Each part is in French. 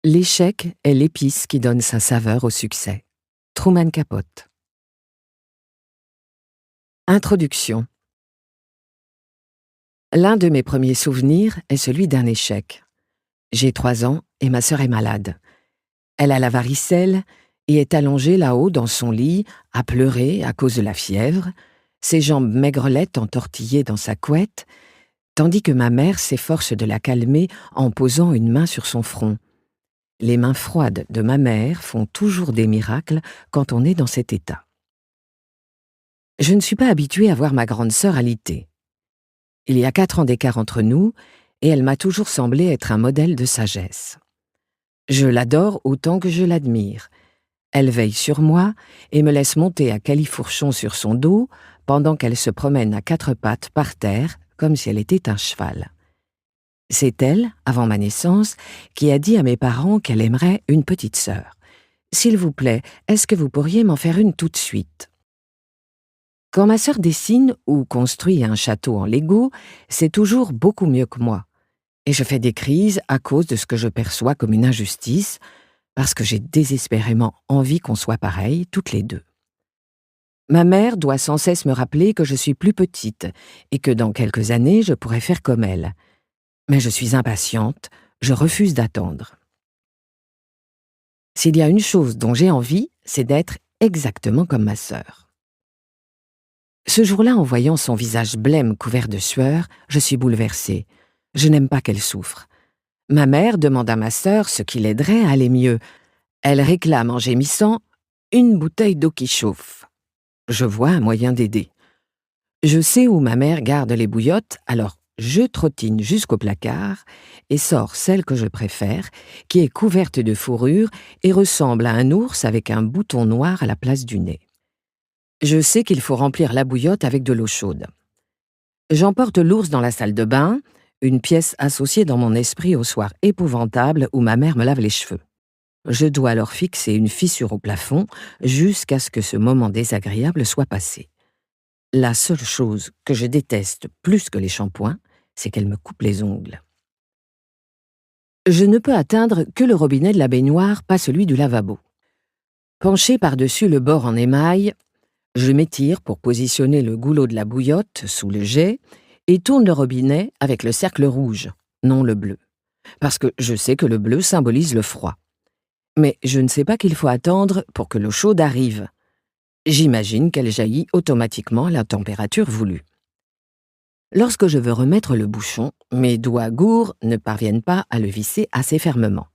L'échec est l'épice qui donne sa saveur au succès. Truman Capote. Introduction. L'un de mes premiers souvenirs est celui d'un échec. J'ai 3 ans et ma sœur est malade. Elle a la varicelle et est allongée là-haut dans son lit, à pleurer à cause de la fièvre, ses jambes maigrelettes entortillées dans sa couette, tandis que ma mère s'efforce de la calmer en posant une main sur son front. Les mains froides de ma mère font toujours des miracles quand on est dans cet état. Je ne suis pas habituée à voir ma grande sœur alitée. Il y a 4 ans d'écart entre nous, et elle m'a toujours semblé être un modèle de sagesse. Je l'adore autant que je l'admire. Elle veille sur moi et me laisse monter à califourchon sur son dos pendant qu'elle se promène à 4 pattes par terre comme si elle était un cheval. C'est elle, avant ma naissance, qui a dit à mes parents qu'elle aimerait une petite sœur. « S'il vous plaît, est-ce que vous pourriez m'en faire une tout de suite ?» Quand ma sœur dessine ou construit un château en Lego, c'est toujours beaucoup mieux que moi. Et je fais des crises à cause de ce que je perçois comme une injustice, parce que j'ai désespérément envie qu'on soit pareilles, toutes les deux. Ma mère doit sans cesse me rappeler que je suis plus petite et que dans quelques années, je pourrai faire comme elle. Mais je suis impatiente, je refuse d'attendre. S'il y a une chose dont j'ai envie, c'est d'être exactement comme ma sœur. Ce jour-là, en voyant son visage blême couvert de sueur, je suis bouleversée. Je n'aime pas qu'elle souffre. Ma mère demande à ma sœur ce qui l'aiderait à aller mieux. Elle réclame en gémissant « une bouteille d'eau qui chauffe ». Je vois un moyen d'aider. Je sais où ma mère garde les bouillottes, alors je trottine jusqu'au placard et sors celle que je préfère, qui est couverte de fourrure et ressemble à un ours avec un bouton noir à la place du nez. Je sais qu'il faut remplir la bouillotte avec de l'eau chaude. J'emporte l'ours dans la salle de bain, une pièce associée dans mon esprit au soir épouvantable où ma mère me lave les cheveux. Je dois alors fixer une fissure au plafond jusqu'à ce que ce moment désagréable soit passé. La seule chose que je déteste plus que les shampoings, c'est qu'elle me coupe les ongles. Je ne peux atteindre que le robinet de la baignoire, pas celui du lavabo. Penché par-dessus le bord en émail, je m'étire pour positionner le goulot de la bouillotte sous le jet et tourne le robinet avec le cercle rouge, non le bleu, parce que je sais que le bleu symbolise le froid. Mais je ne sais pas qu'il faut attendre pour que l'eau chaude arrive. J'imagine qu'elle jaillit automatiquement à la température voulue. Lorsque je veux remettre le bouchon, mes doigts gourds ne parviennent pas à le visser assez fermement.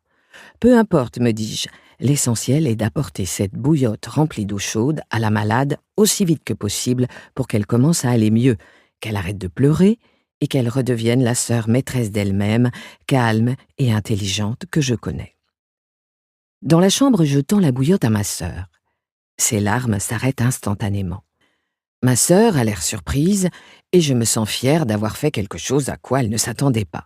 Peu importe, me dis-je, l'essentiel est d'apporter cette bouillotte remplie d'eau chaude à la malade aussi vite que possible pour qu'elle commence à aller mieux, qu'elle arrête de pleurer et qu'elle redevienne la sœur maîtresse d'elle-même, calme et intelligente que je connais. Dans la chambre, je tends la bouillotte à ma sœur. Ses larmes s'arrêtent instantanément. Ma sœur a l'air surprise et je me sens fière d'avoir fait quelque chose à quoi elle ne s'attendait pas.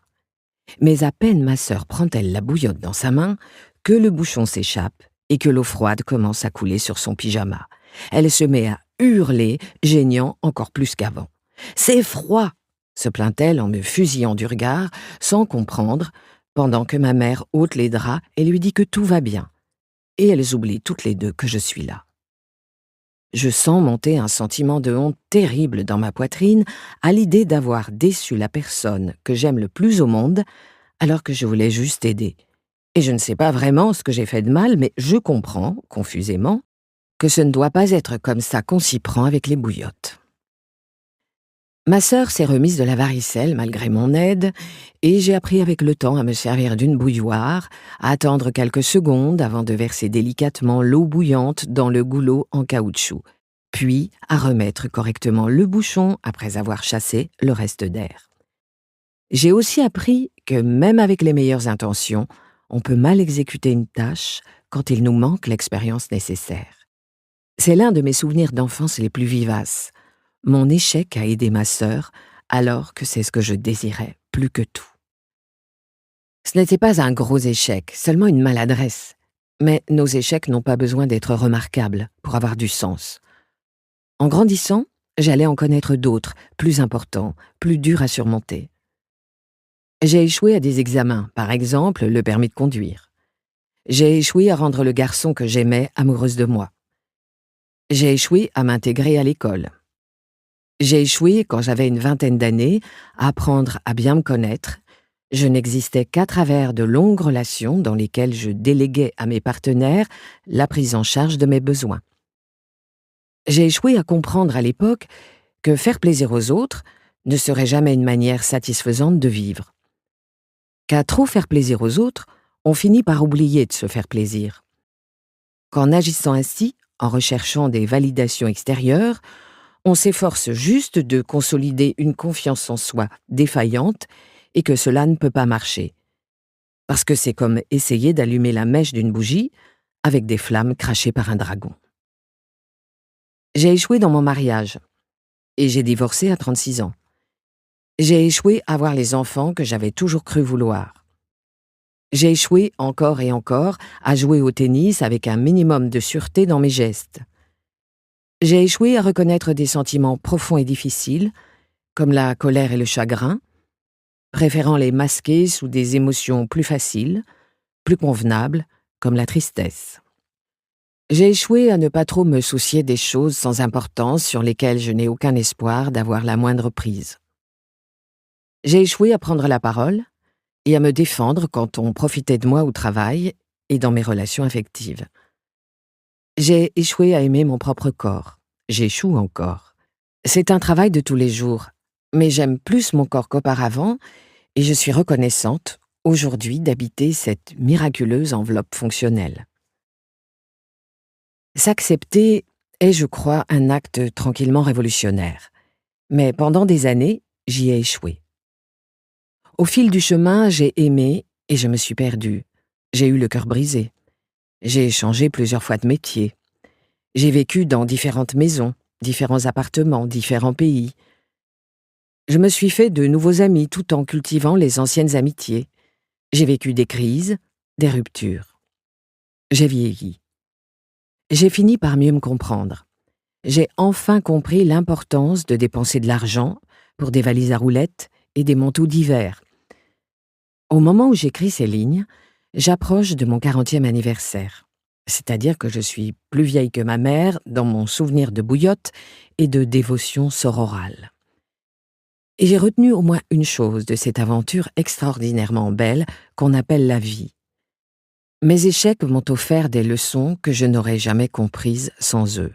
Mais à peine ma sœur prend-elle la bouillotte dans sa main que le bouchon s'échappe et que l'eau froide commence à couler sur son pyjama. Elle se met à hurler, geignant encore plus qu'avant. « C'est froid !» se plaint-elle en me fusillant du regard, sans comprendre, pendant que ma mère ôte les draps et lui dit que tout va bien. Et elles oublient toutes les deux que je suis là. Je sens monter un sentiment de honte terrible dans ma poitrine à l'idée d'avoir déçu la personne que j'aime le plus au monde, alors que je voulais juste aider. Et je ne sais pas vraiment ce que j'ai fait de mal, mais je comprends, confusément, que ce ne doit pas être comme ça qu'on s'y prend avec les bouillottes. Ma sœur s'est remise de la varicelle malgré mon aide, et j'ai appris avec le temps à me servir d'une bouilloire, à attendre quelques secondes avant de verser délicatement l'eau bouillante dans le goulot en caoutchouc, puis à remettre correctement le bouchon après avoir chassé le reste d'air. J'ai aussi appris que même avec les meilleures intentions, on peut mal exécuter une tâche quand il nous manque l'expérience nécessaire. C'est l'un de mes souvenirs d'enfance les plus vivaces. Mon échec à aider ma sœur, alors que c'est ce que je désirais plus que tout. Ce n'était pas un gros échec, seulement une maladresse. Mais nos échecs n'ont pas besoin d'être remarquables pour avoir du sens. En grandissant, j'allais en connaître d'autres, plus importants, plus durs à surmonter. J'ai échoué à des examens, par exemple le permis de conduire. J'ai échoué à rendre le garçon que j'aimais amoureuse de moi. J'ai échoué à m'intégrer à l'école. J'ai échoué quand j'avais une vingtaine d'années à apprendre à bien me connaître. Je n'existais qu'à travers de longues relations dans lesquelles je déléguais à mes partenaires la prise en charge de mes besoins. J'ai échoué à comprendre à l'époque que faire plaisir aux autres ne serait jamais une manière satisfaisante de vivre. Qu'à trop faire plaisir aux autres, on finit par oublier de se faire plaisir. Qu'en agissant ainsi, en recherchant des validations extérieures, on s'efforce juste de consolider une confiance en soi défaillante et que cela ne peut pas marcher. Parce que c'est comme essayer d'allumer la mèche d'une bougie avec des flammes crachées par un dragon. J'ai échoué dans mon mariage et j'ai divorcé à 36 ans. J'ai échoué à avoir les enfants que j'avais toujours cru vouloir. J'ai échoué encore et encore à jouer au tennis avec un minimum de sûreté dans mes gestes. J'ai échoué à reconnaître des sentiments profonds et difficiles, comme la colère et le chagrin, préférant les masquer sous des émotions plus faciles, plus convenables, comme la tristesse. J'ai échoué à ne pas trop me soucier des choses sans importance sur lesquelles je n'ai aucun espoir d'avoir la moindre prise. J'ai échoué à prendre la parole et à me défendre quand on profitait de moi au travail et dans mes relations affectives. J'ai échoué à aimer mon propre corps. J'échoue encore. C'est un travail de tous les jours, mais j'aime plus mon corps qu'auparavant et je suis reconnaissante, aujourd'hui, d'habiter cette miraculeuse enveloppe fonctionnelle. S'accepter est, je crois, un acte tranquillement révolutionnaire. Mais pendant des années, j'y ai échoué. Au fil du chemin, j'ai aimé et je me suis perdue. J'ai eu le cœur brisé. J'ai changé plusieurs fois de métier. J'ai vécu dans différentes maisons, différents appartements, différents pays. Je me suis fait de nouveaux amis tout en cultivant les anciennes amitiés. J'ai vécu des crises, des ruptures. J'ai vieilli. J'ai fini par mieux me comprendre. J'ai enfin compris l'importance de dépenser de l'argent pour des valises à roulettes et des manteaux d'hiver. Au moment où j'écris ces lignes, j'approche de mon 40e anniversaire. C'est-à-dire que je suis plus vieille que ma mère dans mon souvenir de bouillotte et de dévotion sororale. Et j'ai retenu au moins une chose de cette aventure extraordinairement belle qu'on appelle la vie. Mes échecs m'ont offert des leçons que je n'aurais jamais comprises sans eux.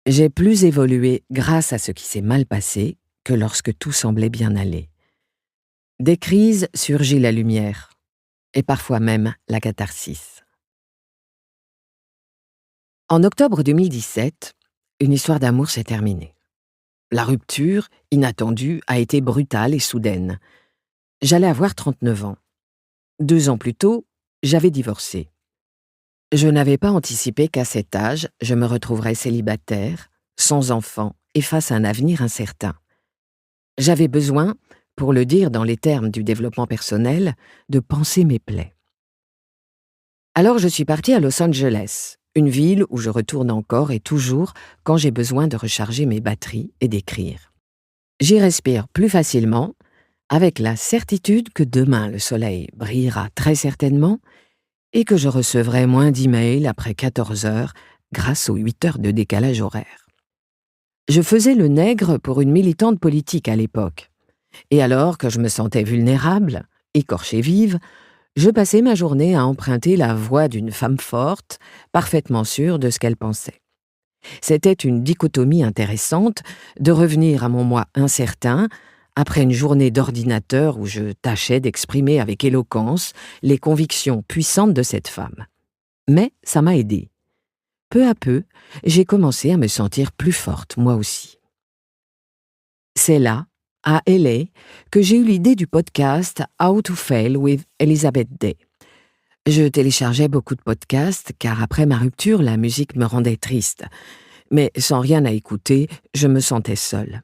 J'ai plus évolué grâce à ce qui s'est mal passé que lorsque tout semblait bien aller. Des crises surgit la lumière, et parfois même la catharsis. En octobre 2017, une histoire d'amour s'est terminée. La rupture, inattendue, a été brutale et soudaine. J'allais avoir 39 ans. 2 ans plus tôt, j'avais divorcé. Je n'avais pas anticipé qu'à cet âge, je me retrouverais célibataire, sans enfant et face à un avenir incertain. J'avais besoin, pour le dire dans les termes du développement personnel, de panser mes plaies. Alors je suis partie à Los Angeles, une ville où je retourne encore et toujours quand j'ai besoin de recharger mes batteries et d'écrire. J'y respire plus facilement, avec la certitude que demain le soleil brillera très certainement et que je recevrai moins d'emails après 14 heures grâce aux 8 heures de décalage horaire. Je faisais le nègre pour une militante politique à l'époque. Et alors que je me sentais vulnérable, écorchée vive, je passais ma journée à emprunter la voix d'une femme forte, parfaitement sûre de ce qu'elle pensait. C'était une dichotomie intéressante de revenir à mon moi incertain après une journée d'ordinateur où je tâchais d'exprimer avec éloquence les convictions puissantes de cette femme. Mais ça m'a aidée. Peu à peu, j'ai commencé à me sentir plus forte, moi aussi. C'est là, à LA, que j'ai eu l'idée du podcast How to Fail with Elizabeth Day. Je téléchargeais beaucoup de podcasts car après ma rupture, la musique me rendait triste. Mais sans rien à écouter, je me sentais seule.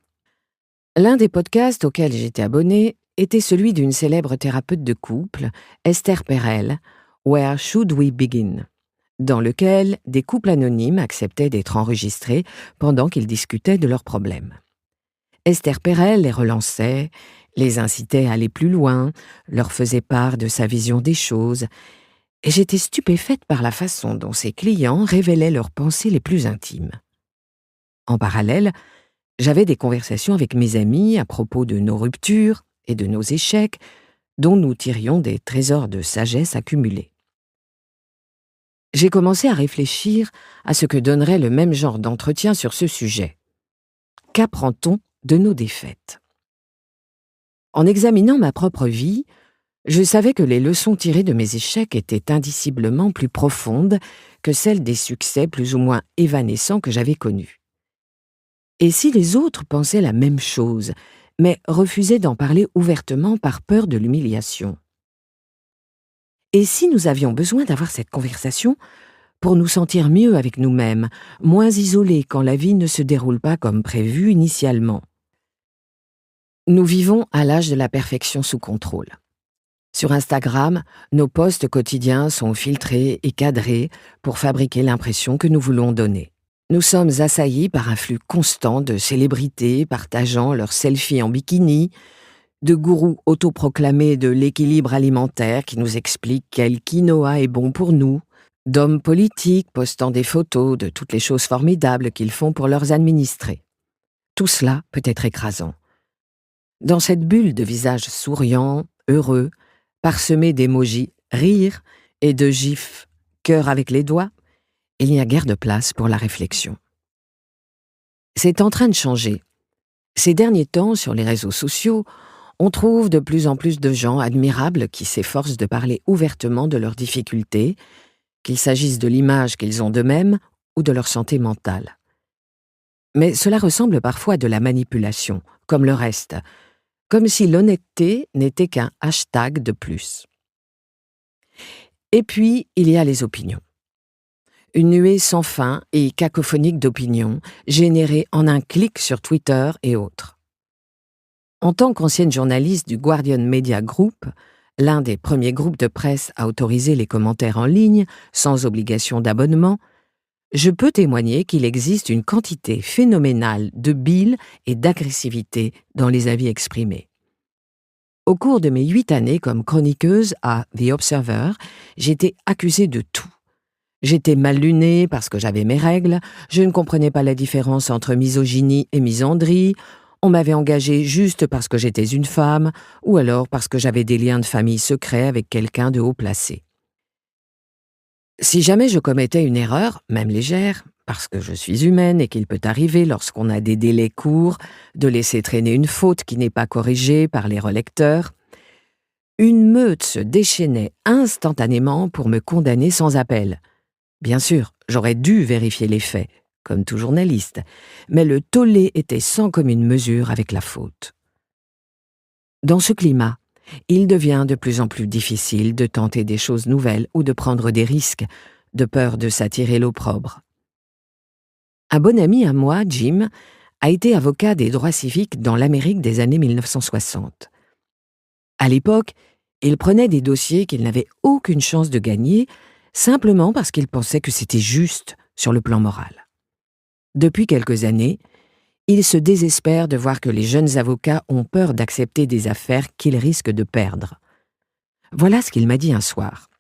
L'un des podcasts auxquels j'étais abonnée était celui d'une célèbre thérapeute de couple, Esther Perel, Where Should We Begin?, dans lequel des couples anonymes acceptaient d'être enregistrés pendant qu'ils discutaient de leurs problèmes. Esther Perel les relançait, les incitait à aller plus loin, leur faisait part de sa vision des choses, et j'étais stupéfaite par la façon dont ses clients révélaient leurs pensées les plus intimes. En parallèle, j'avais des conversations avec mes amis à propos de nos ruptures et de nos échecs, dont nous tirions des trésors de sagesse accumulés. J'ai commencé à réfléchir à ce que donnerait le même genre d'entretien sur ce sujet. Qu'apprend-on de nos défaites ? En examinant ma propre vie, je savais que les leçons tirées de mes échecs étaient indiciblement plus profondes que celles des succès plus ou moins évanescents que j'avais connus. Et si les autres pensaient la même chose, mais refusaient d'en parler ouvertement par peur de l'humiliation? Et si nous avions besoin d'avoir cette conversation pour nous sentir mieux avec nous-mêmes, moins isolés quand la vie ne se déroule pas comme prévu initialement? Nous vivons à l'âge de la perfection sous contrôle. Sur Instagram, nos posts quotidiens sont filtrés et cadrés pour fabriquer l'impression que nous voulons donner. Nous sommes assaillis par un flux constant de célébrités partageant leurs selfies en bikini, de gourous autoproclamés de l'équilibre alimentaire qui nous expliquent quel quinoa est bon pour nous, d'hommes politiques postant des photos de toutes les choses formidables qu'ils font pour leurs administrés. Tout cela peut être écrasant. Dans cette bulle de visages souriants, heureux, parsemés d'émojis rire et de gifs cœur avec les doigts, il n'y a guère de place pour la réflexion. C'est en train de changer. Ces derniers temps, sur les réseaux sociaux, on trouve de plus en plus de gens admirables qui s'efforcent de parler ouvertement de leurs difficultés, qu'il s'agisse de l'image qu'ils ont d'eux-mêmes ou de leur santé mentale. Mais cela ressemble parfois à de la manipulation, comme le reste, comme si l'honnêteté n'était qu'un hashtag de plus. Et puis, il y a les opinions. Une nuée sans fin et cacophonique d'opinions, générées en un clic sur Twitter et autres. En tant qu'ancienne journaliste du Guardian Media Group, l'un des premiers groupes de presse à autoriser les commentaires en ligne, sans obligation d'abonnement, je peux témoigner qu'il existe une quantité phénoménale de bile et d'agressivité dans les avis exprimés. Au cours de mes 8 années comme chroniqueuse à The Observer, j'étais accusée de tout. J'étais mal lunée parce que j'avais mes règles, je ne comprenais pas la différence entre misogynie et misandrie, on m'avait engagée juste parce que j'étais une femme, ou alors parce que j'avais des liens de famille secrets avec quelqu'un de haut placé. Si jamais je commettais une erreur, même légère, parce que je suis humaine et qu'il peut arriver lorsqu'on a des délais courts de laisser traîner une faute qui n'est pas corrigée par les relecteurs, une meute se déchaînait instantanément pour me condamner sans appel. Bien sûr, j'aurais dû vérifier les faits, comme tout journaliste, mais le tollé était sans commune mesure avec la faute. Dans ce climat, il devient de plus en plus difficile de tenter des choses nouvelles ou de prendre des risques, de peur de s'attirer l'opprobre. Un bon ami à moi, Jim, a été avocat des droits civiques dans l'Amérique des années 1960. À l'époque, il prenait des dossiers qu'il n'avait aucune chance de gagner, simplement parce qu'il pensait que c'était juste sur le plan moral. Depuis quelques années, il se désespère de voir que les jeunes avocats ont peur d'accepter des affaires qu'ils risquent de perdre. Voilà ce qu'il m'a dit un soir.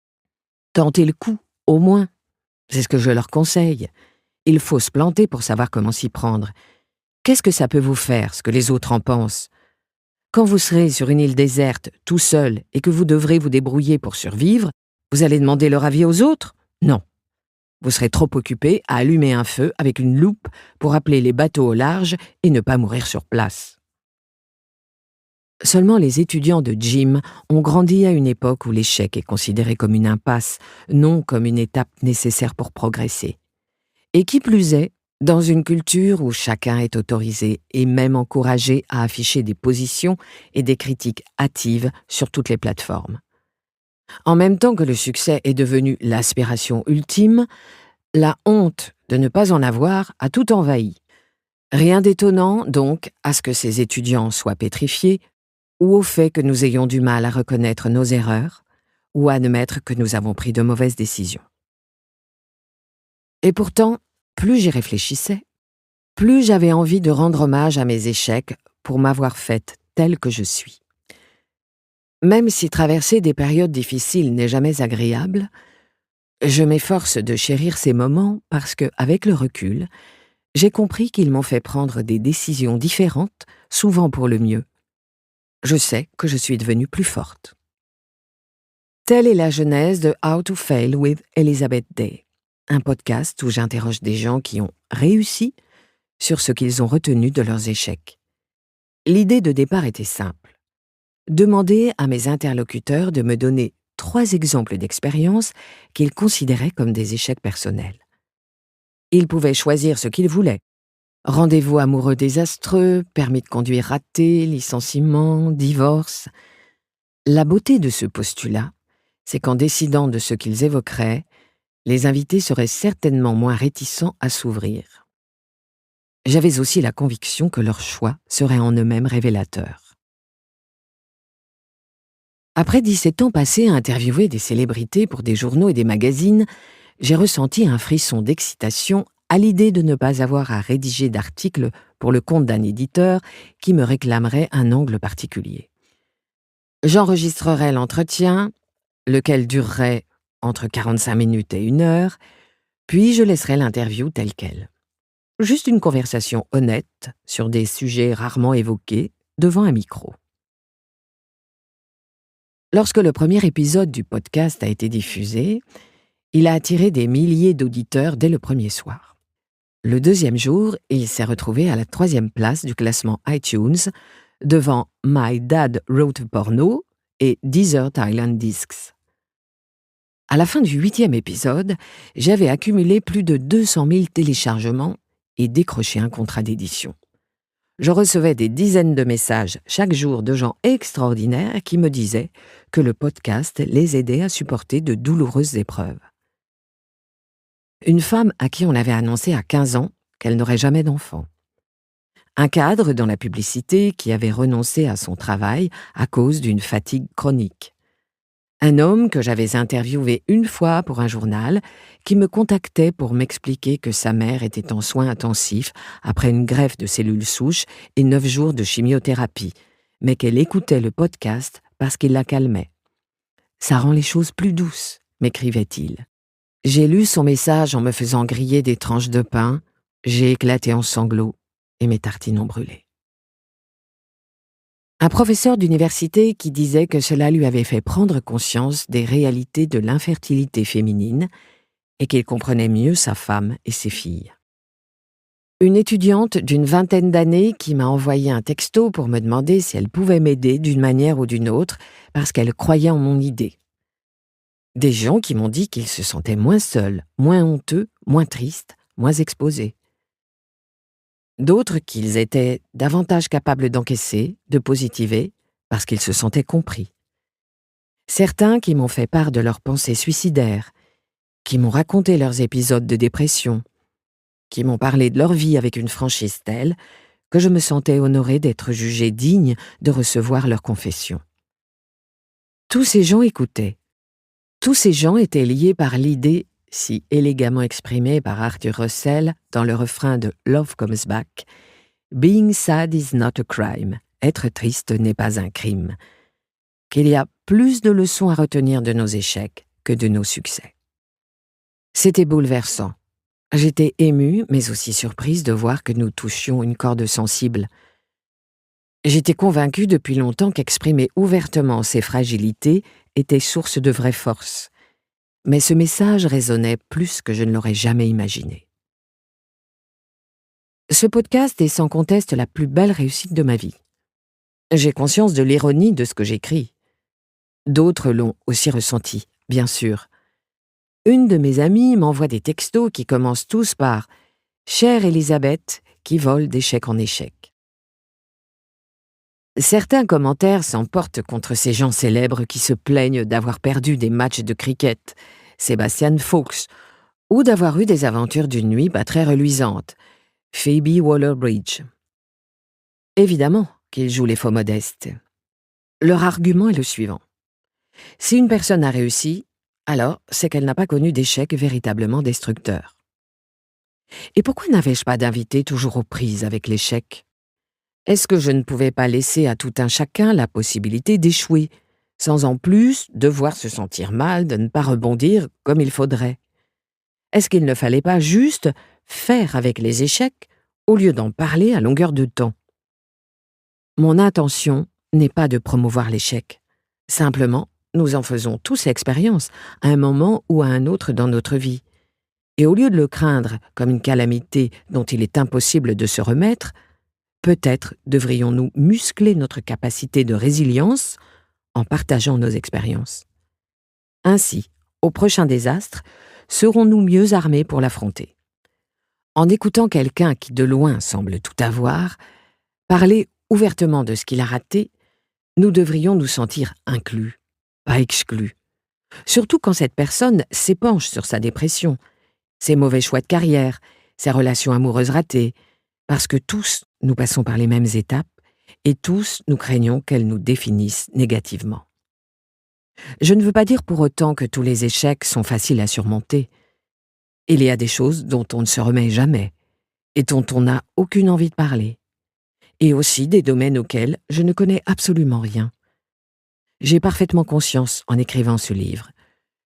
« Tentez le coup, au moins. C'est ce que je leur conseille. Il faut se planter pour savoir comment s'y prendre. Qu'est-ce que ça peut vous faire, ce que les autres en pensent? Quand vous serez sur une île déserte, tout seul, et que vous devrez vous débrouiller pour survivre, vous allez demander leur avis aux autres? Non. Vous serez trop occupé à allumer un feu avec une loupe pour appeler les bateaux au large et ne pas mourir sur place. » Seulement les étudiants de Jim ont grandi à une époque où l'échec est considéré comme une impasse, non comme une étape nécessaire pour progresser. Et qui plus est, dans une culture où chacun est autorisé et même encouragé à afficher des positions et des critiques hâtives sur toutes les plateformes. En même temps que le succès est devenu l'aspiration ultime, la honte de ne pas en avoir a tout envahi. Rien d'étonnant, donc, à ce que ces étudiants soient pétrifiés, ou au fait que nous ayons du mal à reconnaître nos erreurs, ou à admettre que nous avons pris de mauvaises décisions. Et pourtant, plus j'y réfléchissais, plus j'avais envie de rendre hommage à mes échecs pour m'avoir faite telle que je suis. Même si traverser des périodes difficiles n'est jamais agréable, je m'efforce de chérir ces moments parce que, avec le recul, j'ai compris qu'ils m'ont fait prendre des décisions différentes, souvent pour le mieux. Je sais que je suis devenue plus forte. Telle est la genèse de How to Fail with Elizabeth Day, un podcast où j'interroge des gens qui ont réussi sur ce qu'ils ont retenu de leurs échecs. L'idée de départ était simple. Demander à mes interlocuteurs de me donner 3 exemples d'expériences qu'ils considéraient comme des échecs personnels. Ils pouvaient choisir ce qu'ils voulaient. Rendez-vous amoureux désastreux, permis de conduire raté, licenciement, divorce. La beauté de ce postulat, c'est qu'en décidant de ce qu'ils évoqueraient, les invités seraient certainement moins réticents à s'ouvrir. J'avais aussi la conviction que leur choix serait en eux-mêmes révélateur. Après 17 ans passés à interviewer des célébrités pour des journaux et des magazines, j'ai ressenti un frisson d'excitation à l'idée de ne pas avoir à rédiger d'articles pour le compte d'un éditeur qui me réclamerait un angle particulier. J'enregistrerais l'entretien, lequel durerait entre 45 minutes et 1 heure, puis je laisserais l'interview telle quelle. Juste une conversation honnête sur des sujets rarement évoqués devant un micro. Lorsque le premier épisode du podcast a été diffusé, il a attiré des milliers d'auditeurs dès le premier soir. Le deuxième jour, il s'est retrouvé à la 3e place du classement iTunes, devant My Dad Wrote Porno et Desert Island Discs. À la fin du 8e épisode, j'avais accumulé plus de 200 000 téléchargements et décroché un contrat d'édition. Je recevais des dizaines de messages chaque jour de gens extraordinaires qui me disaient que le podcast les aidait à supporter de douloureuses épreuves. Une femme à qui on avait annoncé à 15 ans qu'elle n'aurait jamais d'enfant. Un cadre dans la publicité qui avait renoncé à son travail à cause d'une fatigue chronique. Un homme que j'avais interviewé une fois pour un journal qui me contactait pour m'expliquer que sa mère était en soins intensifs après une greffe de cellules souches et 9 jours de chimiothérapie, mais qu'elle écoutait le podcast parce qu'il la calmait. « Ça rend les choses plus douces », m'écrivait-il. J'ai lu son message en me faisant griller des tranches de pain, j'ai éclaté en sanglots et mes tartines ont brûlé. Un professeur d'université qui disait que cela lui avait fait prendre conscience des réalités de l'infertilité féminine et qu'il comprenait mieux sa femme et ses filles. Une étudiante d'une 20aine d'années qui m'a envoyé un texto pour me demander si elle pouvait m'aider d'une manière ou d'une autre parce qu'elle croyait en mon idée. Des gens qui m'ont dit qu'ils se sentaient moins seuls, moins honteux, moins tristes, moins exposés. D'autres qu'ils étaient davantage capables d'encaisser, de positiver, parce qu'ils se sentaient compris. Certains qui m'ont fait part de leurs pensées suicidaires, qui m'ont raconté leurs épisodes de dépression, qui m'ont parlé de leur vie avec une franchise telle que je me sentais honorée d'être jugée digne de recevoir leurs confessions. Tous ces gens écoutaient. Tous ces gens étaient liés par l'idée, si élégamment exprimée par Arthur Russell dans le refrain de Love Comes Back, « Being sad is not a crime » être triste n'est pas un crime, qu'il y a plus de leçons à retenir de nos échecs que de nos succès. C'était bouleversant. J'étais émue, mais aussi surprise de voir que nous touchions une corde sensible. J'étais convaincue depuis longtemps qu'exprimer ouvertement ces fragilités était source de vraie force. Mais ce message résonnait plus que je ne l'aurais jamais imaginé. Ce podcast est sans conteste la plus belle réussite de ma vie. J'ai conscience de l'ironie de ce que j'écris. D'autres l'ont aussi ressenti, bien sûr. Une de mes amies m'envoie des textos qui commencent tous par « Chère Elisabeth, qui vole d'échec en échec ». Certains commentaires s'emportent contre ces gens célèbres qui se plaignent d'avoir perdu des matchs de cricket, Sebastian Faulks, ou d'avoir eu des aventures d'une nuit pas très reluisantes, Phoebe Waller-Bridge. Évidemment qu'ils jouent les faux modestes. Leur argument est le suivant. Si une personne a réussi, alors c'est qu'elle n'a pas connu d'échec véritablement destructeur. Et pourquoi n'avais-je pas d'invité toujours aux prises avec l'échec ? Est-ce que je ne pouvais pas laisser à tout un chacun la possibilité d'échouer, sans en plus devoir se sentir mal de ne pas rebondir comme il faudrait. Est-ce qu'il ne fallait pas juste faire avec les échecs au lieu d'en parler à longueur de temps? Mon intention n'est pas de promouvoir l'échec. Simplement, nous en faisons tous l'expérience à un moment ou à un autre dans notre vie. Et au lieu de le craindre comme une calamité dont il est impossible de se remettre, peut-être devrions-nous muscler notre capacité de résilience en partageant nos expériences. Ainsi, au prochain désastre, serons-nous mieux armés pour l'affronter. En écoutant quelqu'un qui de loin semble tout avoir, parler ouvertement de ce qu'il a raté, nous devrions nous sentir inclus, pas exclus. Surtout quand cette personne s'épanche sur sa dépression, ses mauvais choix de carrière, ses relations amoureuses ratées, parce que tous nous passons par les mêmes étapes et tous nous craignons qu'elles nous définissent négativement. Je ne veux pas dire pour autant que tous les échecs sont faciles à surmonter. Il y a des choses dont on ne se remet jamais et dont on n'a aucune envie de parler. Et aussi des domaines auxquels je ne connais absolument rien. J'ai parfaitement conscience, en écrivant ce livre,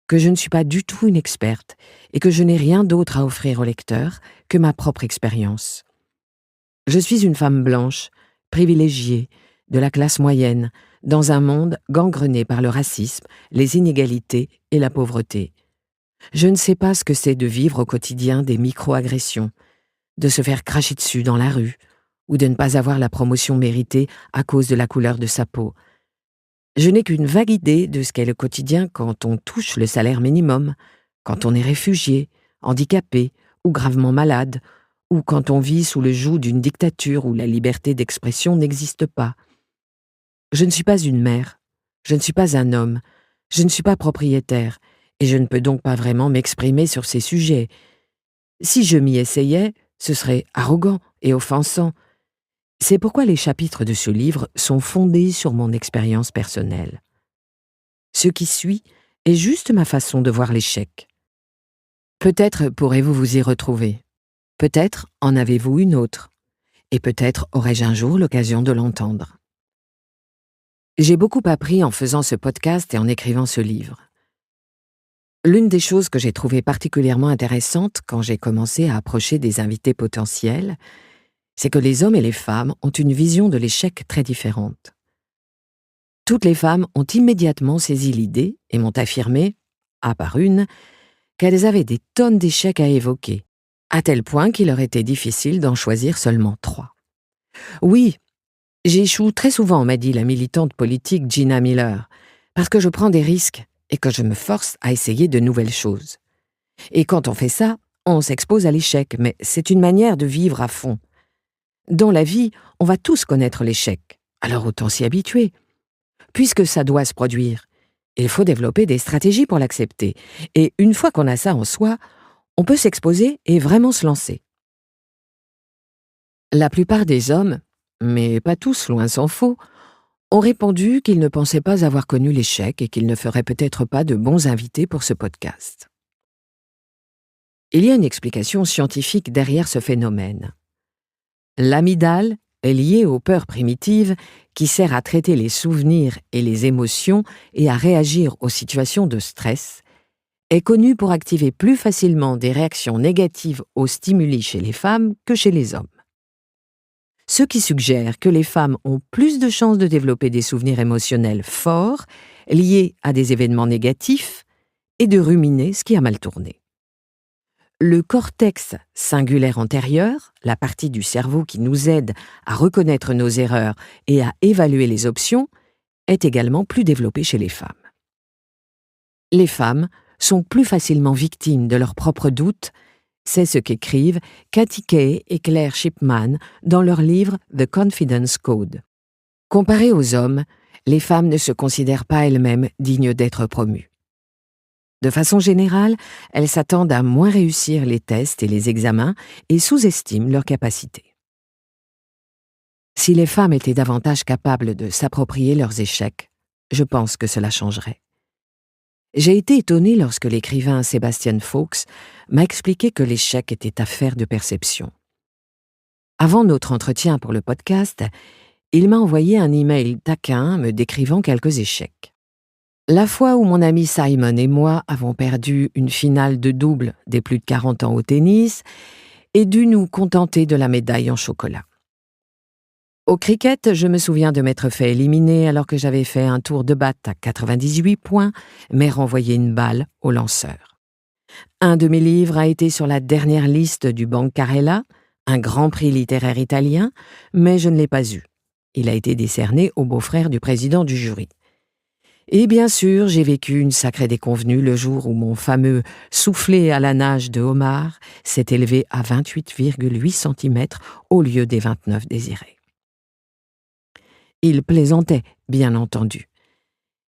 que je ne suis pas du tout une experte et que je n'ai rien d'autre à offrir au lecteur que ma propre expérience. Je suis une femme blanche, privilégiée, de la classe moyenne, dans un monde gangrené par le racisme, les inégalités et la pauvreté. Je ne sais pas ce que c'est de vivre au quotidien des micro-agressions, de se faire cracher dessus dans la rue, ou de ne pas avoir la promotion méritée à cause de la couleur de sa peau. Je n'ai qu'une vague idée de ce qu'est le quotidien quand on touche le salaire minimum, quand on est réfugié, handicapé ou gravement malade, ou quand on vit sous le joug d'une dictature où la liberté d'expression n'existe pas. Je ne suis pas une mère, je ne suis pas un homme, je ne suis pas propriétaire, et je ne peux donc pas vraiment m'exprimer sur ces sujets. Si je m'y essayais, ce serait arrogant et offensant. C'est pourquoi les chapitres de ce livre sont fondés sur mon expérience personnelle. Ce qui suit est juste ma façon de voir l'échec. Peut-être pourrez-vous vous y retrouver. Peut-être en avez-vous une autre. Et peut-être aurai-je un jour l'occasion de l'entendre. J'ai beaucoup appris en faisant ce podcast et en écrivant ce livre. L'une des choses que j'ai trouvées particulièrement intéressantes quand j'ai commencé à approcher des invités potentiels, c'est que les hommes et les femmes ont une vision de l'échec très différente. Toutes les femmes ont immédiatement saisi l'idée et m'ont affirmé, à part une, qu'elles avaient des tonnes d'échecs à évoquer, à tel point qu'il leur était difficile d'en choisir seulement 3. Oui, j'échoue très souvent, m'a dit la militante politique Gina Miller, parce que je prends des risques et que je me force à essayer de nouvelles choses. Et quand on fait ça, on s'expose à l'échec, mais c'est une manière de vivre à fond. Dans la vie, on va tous connaître l'échec, alors autant s'y habituer. Puisque ça doit se produire, il faut développer des stratégies pour l'accepter. Et une fois qu'on a ça en soi, on peut s'exposer et vraiment se lancer. La plupart des hommes, mais pas tous, loin s'en faut, ont répondu qu'ils ne pensaient pas avoir connu l'échec et qu'ils ne feraient peut-être pas de bons invités pour ce podcast. Il y a une explication scientifique derrière ce phénomène. L'amygdale est liée aux peurs primitives qui sert à traiter les souvenirs et les émotions et à réagir aux situations de stress, est connue pour activer plus facilement des réactions négatives aux stimuli chez les femmes que chez les hommes. Ce qui suggère que les femmes ont plus de chances de développer des souvenirs émotionnels forts liés à des événements négatifs et de ruminer ce qui a mal tourné. Le cortex singulaire antérieur, la partie du cerveau qui nous aide à reconnaître nos erreurs et à évaluer les options, est également plus développé chez les femmes. Les femmes sont plus facilement victimes de leurs propres doutes, c'est ce qu'écrivent Kathy Kay et Claire Shipman dans leur livre The Confidence Code. Comparées aux hommes, les femmes ne se considèrent pas elles-mêmes dignes d'être promues. De façon générale, elles s'attendent à moins réussir les tests et les examens et sous-estiment leurs capacités. Si les femmes étaient davantage capables de s'approprier leurs échecs, je pense que cela changerait. J'ai été étonnée lorsque l'écrivain Sebastian Faulks m'a expliqué que l'échec était affaire de perception. Avant notre entretien pour le podcast, il m'a envoyé un email taquin me décrivant quelques échecs. La fois où mon ami Simon et moi avons perdu une finale de double des plus de 40 ans au tennis et dû nous contenter de la médaille en chocolat. Au cricket, je me souviens de m'être fait éliminer alors que j'avais fait un tour de batte à 98 points, mais renvoyé une balle au lanceur. Un de mes livres a été sur la dernière liste du Bancarella, un grand prix littéraire italien, mais je ne l'ai pas eu. Il a été décerné au beau-frère du président du jury. Et bien sûr, j'ai vécu une sacrée déconvenue le jour où mon fameux soufflet à la nage de homard s'est élevé à 28,8 cm au lieu des 29 désirés. Il plaisantait, bien entendu.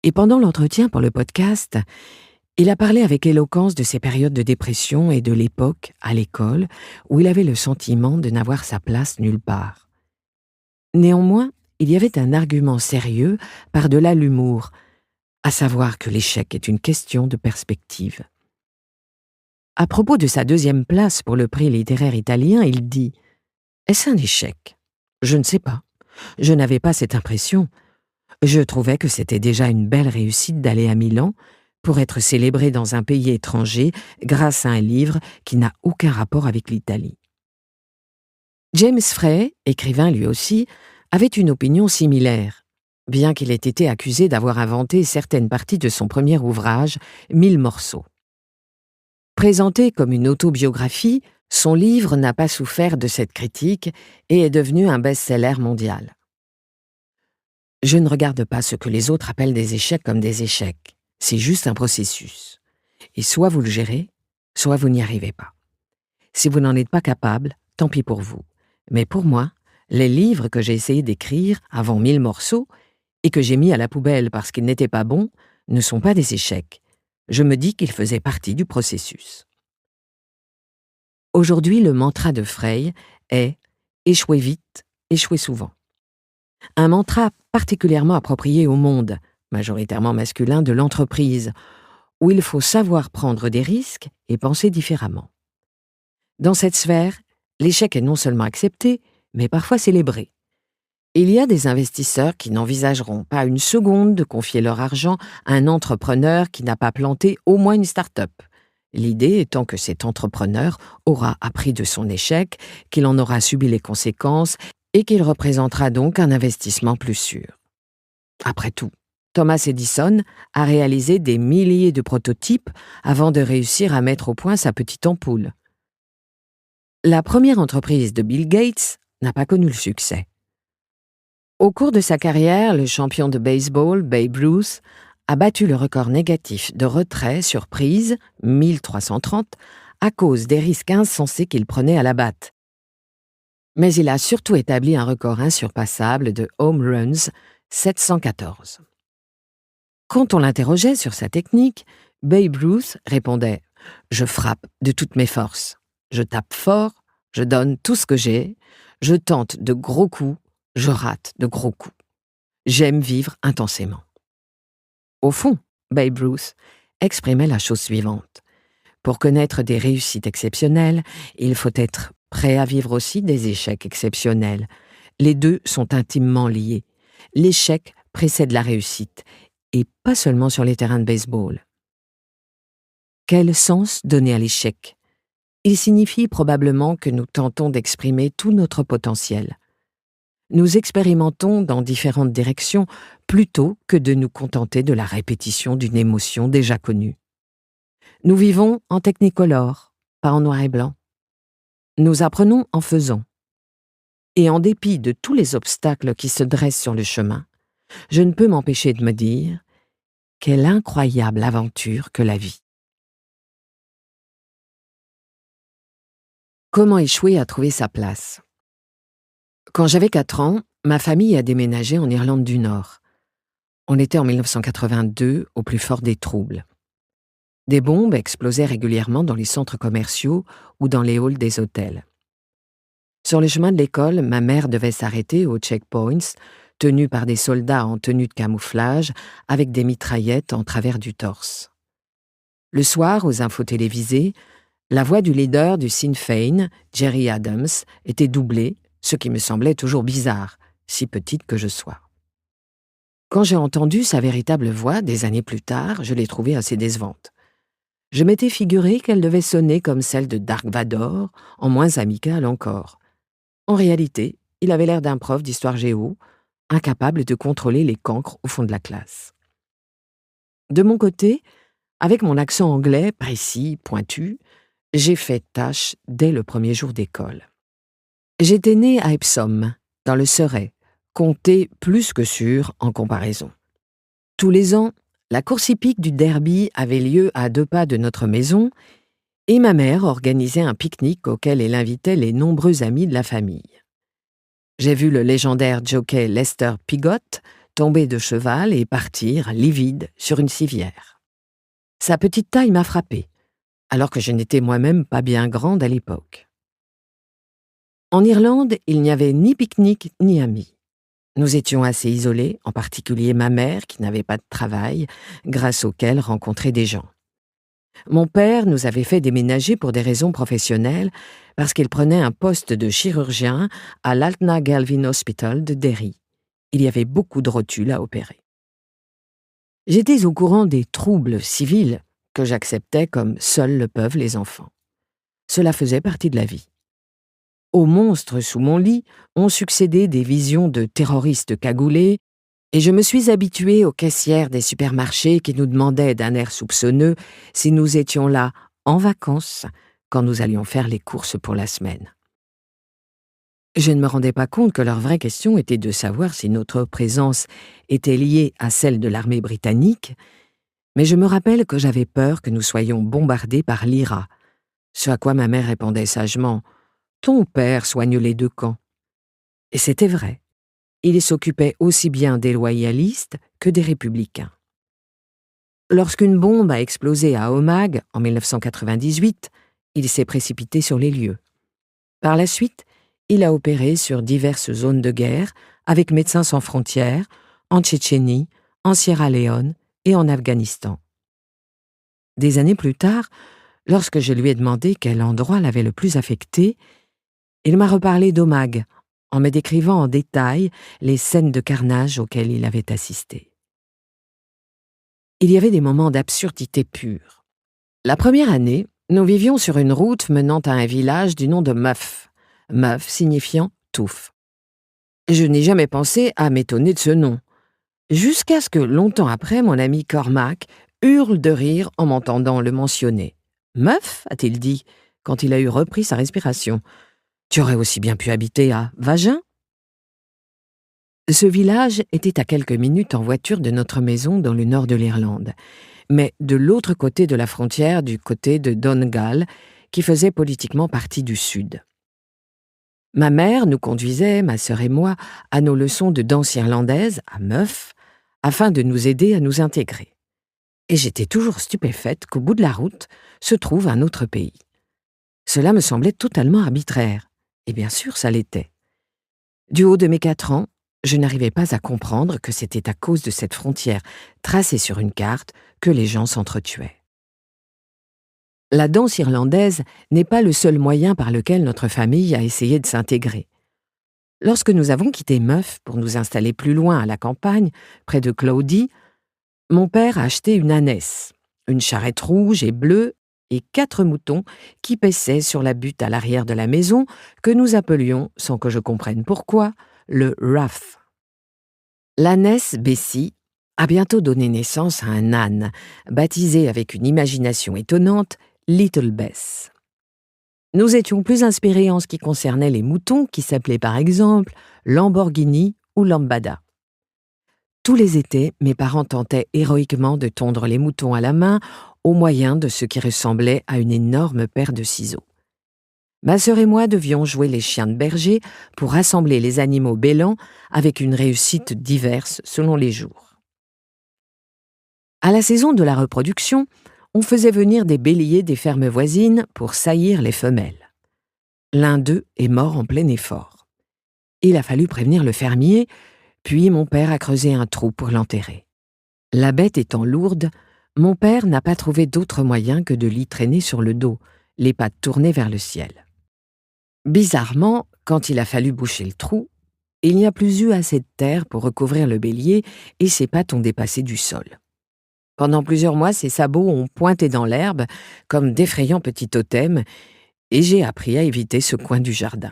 Et pendant l'entretien pour le podcast, il a parlé avec éloquence de ses périodes de dépression et de l'époque, à l'école, où il avait le sentiment de n'avoir sa place nulle part. Néanmoins, il y avait un argument sérieux par-delà l'humour, à savoir que l'échec est une question de perspective. À propos de sa deuxième place pour le prix littéraire italien, il dit « Est-ce un échec ? Je ne sais pas. Je n'avais pas cette impression. Je trouvais que c'était déjà une belle réussite d'aller à Milan pour être célébré dans un pays étranger grâce à un livre qui n'a aucun rapport avec l'Italie. » James Frey, écrivain lui aussi, avait une opinion similaire, bien qu'il ait été accusé d'avoir inventé certaines parties de son premier ouvrage, 1000 morceaux. Présenté comme une autobiographie, son livre n'a pas souffert de cette critique et est devenu un best-seller mondial. Je ne regarde pas ce que les autres appellent des échecs comme des échecs. C'est juste un processus. Et soit vous le gérez, soit vous n'y arrivez pas. Si vous n'en êtes pas capable, tant pis pour vous. Mais pour moi, les livres que j'ai essayé d'écrire avant 1000 morceaux et que j'ai mis à la poubelle parce qu'ils n'étaient pas bons ne sont pas des échecs. Je me dis qu'ils faisaient partie du processus. Aujourd'hui, le mantra de Frey est « échouer vite, échouer souvent ». Un mantra particulièrement approprié au monde, majoritairement masculin, de l'entreprise, où il faut savoir prendre des risques et penser différemment. Dans cette sphère, l'échec est non seulement accepté, mais parfois célébré. Il y a des investisseurs qui n'envisageront pas une seconde de confier leur argent à un entrepreneur qui n'a pas planté au moins une start-up. L'idée étant que cet entrepreneur aura appris de son échec, qu'il en aura subi les conséquences et qu'il représentera donc un investissement plus sûr. Après tout, Thomas Edison a réalisé des milliers de prototypes avant de réussir à mettre au point sa petite ampoule. La première entreprise de Bill Gates n'a pas connu le succès. Au cours de sa carrière, le champion de baseball, Babe Ruth, a battu le record négatif de retrait sur prise, 1330, à cause des risques insensés qu'il prenait à la batte. Mais il a surtout établi un record insurpassable de home runs, 714. Quand on l'interrogeait sur sa technique, Babe Ruth répondait « Je frappe de toutes mes forces. Je tape fort, je donne tout ce que j'ai, je tente de gros coups, je rate de gros coups. J'aime vivre intensément. » Au fond, Babe Ruth exprimait la chose suivante. Pour connaître des réussites exceptionnelles, il faut être prêt à vivre aussi des échecs exceptionnels. Les deux sont intimement liés. L'échec précède la réussite, et pas seulement sur les terrains de baseball. Quel sens donner à l'échec ? Il signifie probablement que nous tentons d'exprimer tout notre potentiel. Nous expérimentons dans différentes directions plutôt que de nous contenter de la répétition d'une émotion déjà connue. Nous vivons en technicolor, pas en noir et blanc. Nous apprenons en faisant. Et en dépit de tous les obstacles qui se dressent sur le chemin, je ne peux m'empêcher de me dire « Quelle incroyable aventure que la vie !» Comment échouer à trouver sa place ? Quand j'avais 4 ans, ma famille a déménagé en Irlande du Nord. On était en 1982, au plus fort des troubles. Des bombes explosaient régulièrement dans les centres commerciaux ou dans les halls des hôtels. Sur le chemin de l'école, ma mère devait s'arrêter aux checkpoints, tenus par des soldats en tenue de camouflage, avec des mitraillettes en travers du torse. Le soir, aux infos télévisées, la voix du leader du Sinn Féin, Gerry Adams, était doublée, ce qui me semblait toujours bizarre, si petite que je sois. Quand j'ai entendu sa véritable voix des années plus tard, je l'ai trouvée assez décevante. Je m'étais figuré qu'elle devait sonner comme celle de Dark Vador, en moins amicale encore. En réalité, il avait l'air d'un prof d'histoire géo, incapable de contrôler les cancres au fond de la classe. De mon côté, avec mon accent anglais précis, pointu, j'ai fait tâche dès le premier jour d'école. J'étais né à Epsom, dans le Surrey, comté plus que sûr en comparaison. Tous les ans, la course hippique du Derby avait lieu à 2 pas de notre maison et ma mère organisait un pique-nique auquel elle invitait les nombreux amis de la famille. J'ai vu le légendaire jockey Lester Piggott tomber de cheval et partir, livide, sur une civière. Sa petite taille m'a frappée, alors que je n'étais moi-même pas bien grande à l'époque. En Irlande, il n'y avait ni pique-nique ni amis. Nous étions assez isolés, en particulier ma mère qui n'avait pas de travail, grâce auquel rencontrer des gens. Mon père nous avait fait déménager pour des raisons professionnelles parce qu'il prenait un poste de chirurgien à l'Altna Galvin Hospital de Derry. Il y avait beaucoup de rotules à opérer. J'étais au courant des troubles civils que j'acceptais comme seuls le peuvent les enfants. Cela faisait partie de la vie. Aux monstres sous mon lit ont succédé des visions de terroristes cagoulés et je me suis habituée aux caissières des supermarchés qui nous demandaient d'un air soupçonneux si nous étions là en vacances quand nous allions faire les courses pour la semaine. Je ne me rendais pas compte que leur vraie question était de savoir si notre présence était liée à celle de l'armée britannique, mais je me rappelle que j'avais peur que nous soyons bombardés par l'IRA, ce à quoi ma mère répondait sagement « Ton père soigne les 2 camps ». Et c'était vrai. Il s'occupait aussi bien des loyalistes que des républicains. Lorsqu'une bombe a explosé à Omagh en 1998, il s'est précipité sur les lieux. Par la suite, il a opéré sur diverses zones de guerre avec Médecins sans frontières, en Tchétchénie, en Sierra Leone et en Afghanistan. Des années plus tard, lorsque je lui ai demandé quel endroit l'avait le plus affecté, il m'a reparlé d'Omagh, en me décrivant en détail les scènes de carnage auxquelles il avait assisté. Il y avait des moments d'absurdité pure. La première année, nous vivions sur une route menant à un village du nom de Muff, Muff signifiant « touffe ». Je n'ai jamais pensé à m'étonner de ce nom, jusqu'à ce que, longtemps après, mon ami Cormac hurle de rire en m'entendant le mentionner. « Muff » a-t-il dit, quand il a eu repris sa respiration. « Tu aurais aussi bien pu habiter à Vagin ?» Ce village était à quelques minutes en voiture de notre maison dans le nord de l'Irlande, mais de l'autre côté de la frontière, du côté de Donegal, qui faisait politiquement partie du sud. Ma mère nous conduisait, ma sœur et moi, à nos leçons de danse irlandaise, à Muff, afin de nous aider à nous intégrer. Et j'étais toujours stupéfaite qu'au bout de la route se trouve un autre pays. Cela me semblait totalement arbitraire, et bien sûr ça l'était. Du haut de mes 4 ans, je n'arrivais pas à comprendre que c'était à cause de cette frontière tracée sur une carte que les gens s'entretuaient. La danse irlandaise n'est pas le seul moyen par lequel notre famille a essayé de s'intégrer. Lorsque nous avons quitté Muff pour nous installer plus loin à la campagne, près de Clowdy, mon père a acheté une ânesse, une charrette rouge et bleue et 4 moutons qui paissaient sur la butte à l'arrière de la maison que nous appelions, sans que je comprenne pourquoi, le Ruff. L'ânesse Bessie a bientôt donné naissance à un âne, baptisé avec une imagination étonnante Little Bess. Nous étions plus inspirés en ce qui concernait les moutons qui s'appelaient par exemple Lamborghini ou Lambada. Tous les étés, mes parents tentaient héroïquement de tondre les moutons à la main au moyen de ce qui ressemblait à une énorme paire de ciseaux. Ma sœur et moi devions jouer les chiens de berger pour rassembler les animaux bêlants avec une réussite diverse selon les jours. À la saison de la reproduction, on faisait venir des béliers des fermes voisines pour saillir les femelles. L'un d'eux est mort en plein effort. Il a fallu prévenir le fermier, puis mon père a creusé un trou pour l'enterrer. La bête étant lourde, mon père n'a pas trouvé d'autre moyen que de l'y traîner sur le dos, les pattes tournées vers le ciel. Bizarrement, quand il a fallu boucher le trou, Il n'y a plus eu assez de terre pour recouvrir le bélier et ses pattes ont dépassé du sol. Pendant plusieurs mois, ses sabots ont pointé dans l'herbe comme d'effrayants petits totems et j'ai appris à éviter ce coin du jardin.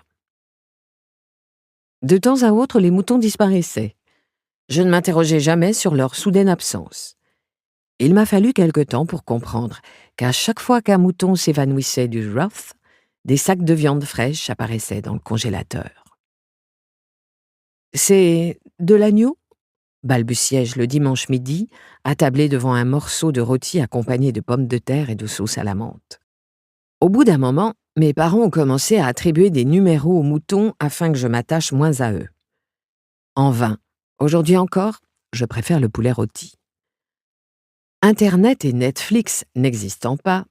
De temps à autre, les moutons disparaissaient. Je ne m'interrogeais jamais sur leur soudaine absence. Il m'a fallu quelque temps pour comprendre qu'à chaque fois qu'un mouton s'évanouissait du Roth, des sacs de viande fraîche apparaissaient dans le congélateur. « C'est de l'agneau ?» balbutiai-je le dimanche midi, attablé devant un morceau de rôti accompagné de pommes de terre et de sauce à la menthe. Au bout d'un moment, mes parents ont commencé à attribuer des numéros aux moutons afin que je m'attache moins à eux. En vain. Aujourd'hui encore, je préfère le poulet rôti. Internet et Netflix n'existant pas,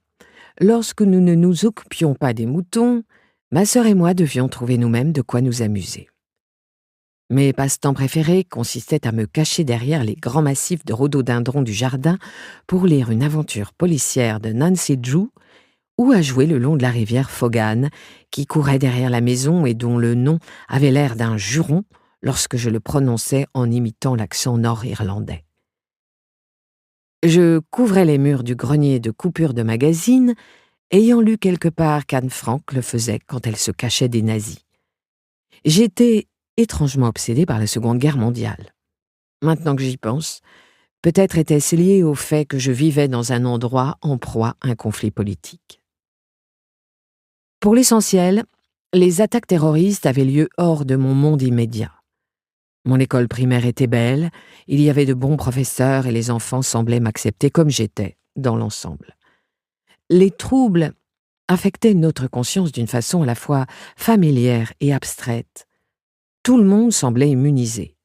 lorsque nous ne nous occupions pas des moutons, ma sœur et moi devions trouver nous-mêmes de quoi nous amuser. Mes passe-temps préférés consistaient à me cacher derrière les grands massifs de rhododendrons du jardin pour lire une aventure policière de Nancy Drew ou à jouer le long de la rivière Fogan qui courait derrière la maison et dont le nom avait l'air d'un juron lorsque je le prononçais en imitant l'accent nord-irlandais. Je couvrais les murs du grenier de coupures de magazines, ayant lu quelque part qu'Anne Frank le faisait quand elle se cachait des nazis. J'étais étrangement obsédée par la Seconde Guerre mondiale. Maintenant que j'y pense, peut-être était-ce lié au fait que je vivais dans un endroit en proie à un conflit politique. Pour l'essentiel, les attaques terroristes avaient lieu hors de mon monde immédiat. Mon école primaire était belle, il y avait de bons professeurs et les enfants semblaient m'accepter comme j'étais, dans l'ensemble. Les troubles affectaient notre conscience d'une façon à la fois familière et abstraite. Tout le monde semblait immunisé.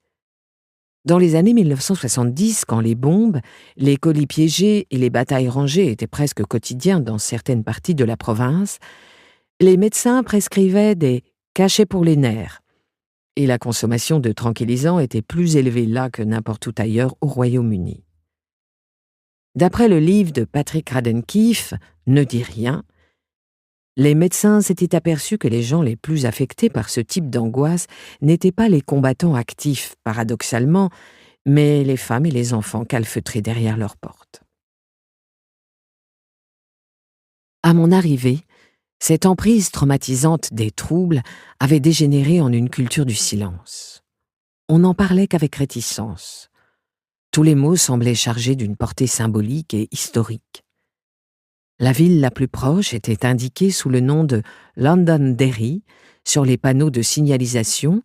Dans les années 1970, quand les bombes, les colis piégés et les batailles rangées étaient presque quotidiens dans certaines parties de la province, les médecins prescrivaient des cachets pour les nerfs, et la consommation de tranquillisants était plus élevée là que n'importe où ailleurs au Royaume-Uni. D'après le livre de Patrick Radden Keefe, Ne dis rien, les médecins s'étaient aperçus que les gens les plus affectés par ce type d'angoisse n'étaient pas les combattants actifs, paradoxalement, mais les femmes et les enfants calfeutrés derrière leurs portes. À mon arrivée, cette emprise traumatisante des troubles avait dégénéré en une culture du silence. On n'en parlait qu'avec réticence. Tous les mots semblaient chargés d'une portée symbolique et historique. La ville la plus proche était indiquée sous le nom de Londonderry sur les panneaux de signalisation,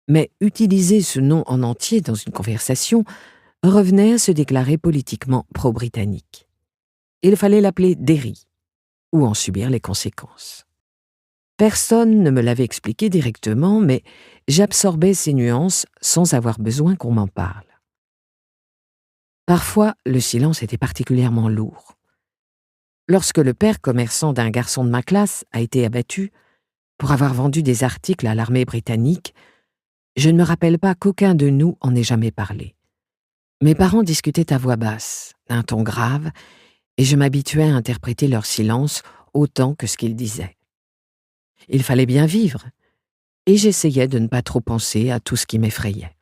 mais utiliser ce nom en entier dans une conversation revenait à se déclarer politiquement pro-britannique. Il fallait l'appeler Derry, ou en subir les conséquences. Personne ne me l'avait expliqué directement, mais j'absorbais ces nuances sans avoir besoin qu'on m'en parle. Parfois, le silence était particulièrement lourd. Lorsque le père commerçant d'un garçon de ma classe a été abattu pour avoir vendu des articles à l'armée britannique, je ne me rappelle pas qu'aucun de nous en ait jamais parlé. Mes parents discutaient à voix basse, d'un ton grave, et je m'habituais à interpréter leur silence autant que ce qu'ils disaient. Il fallait bien vivre, et j'essayais de ne pas trop penser à tout ce qui m'effrayait.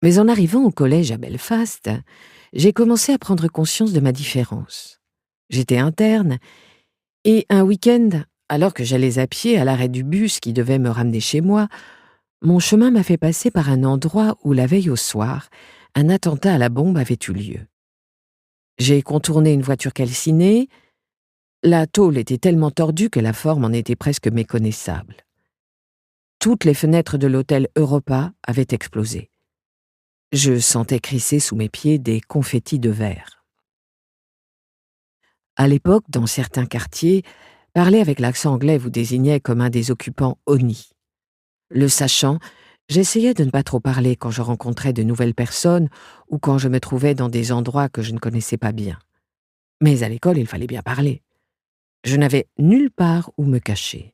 Mais en arrivant au collège à Belfast, j'ai commencé à prendre conscience de ma différence. J'étais interne, et un week-end, alors que j'allais à pied à l'arrêt du bus qui devait me ramener chez moi, mon chemin m'a fait passer par un endroit où, la veille au soir, un attentat à la bombe avait eu lieu. J'ai contourné une voiture calcinée. La tôle était tellement tordue que la forme en était presque méconnaissable. Toutes les fenêtres de l'hôtel Europa avaient explosé. Je sentais crisser sous mes pieds des confettis de verre. À l'époque, dans certains quartiers, parler avec l'accent anglais vous désignait comme un des occupants honnis. Le sachant, j'essayais de ne pas trop parler quand je rencontrais de nouvelles personnes ou quand je me trouvais dans des endroits que je ne connaissais pas bien. Mais à l'école, il fallait bien parler. Je n'avais nulle part où me cacher.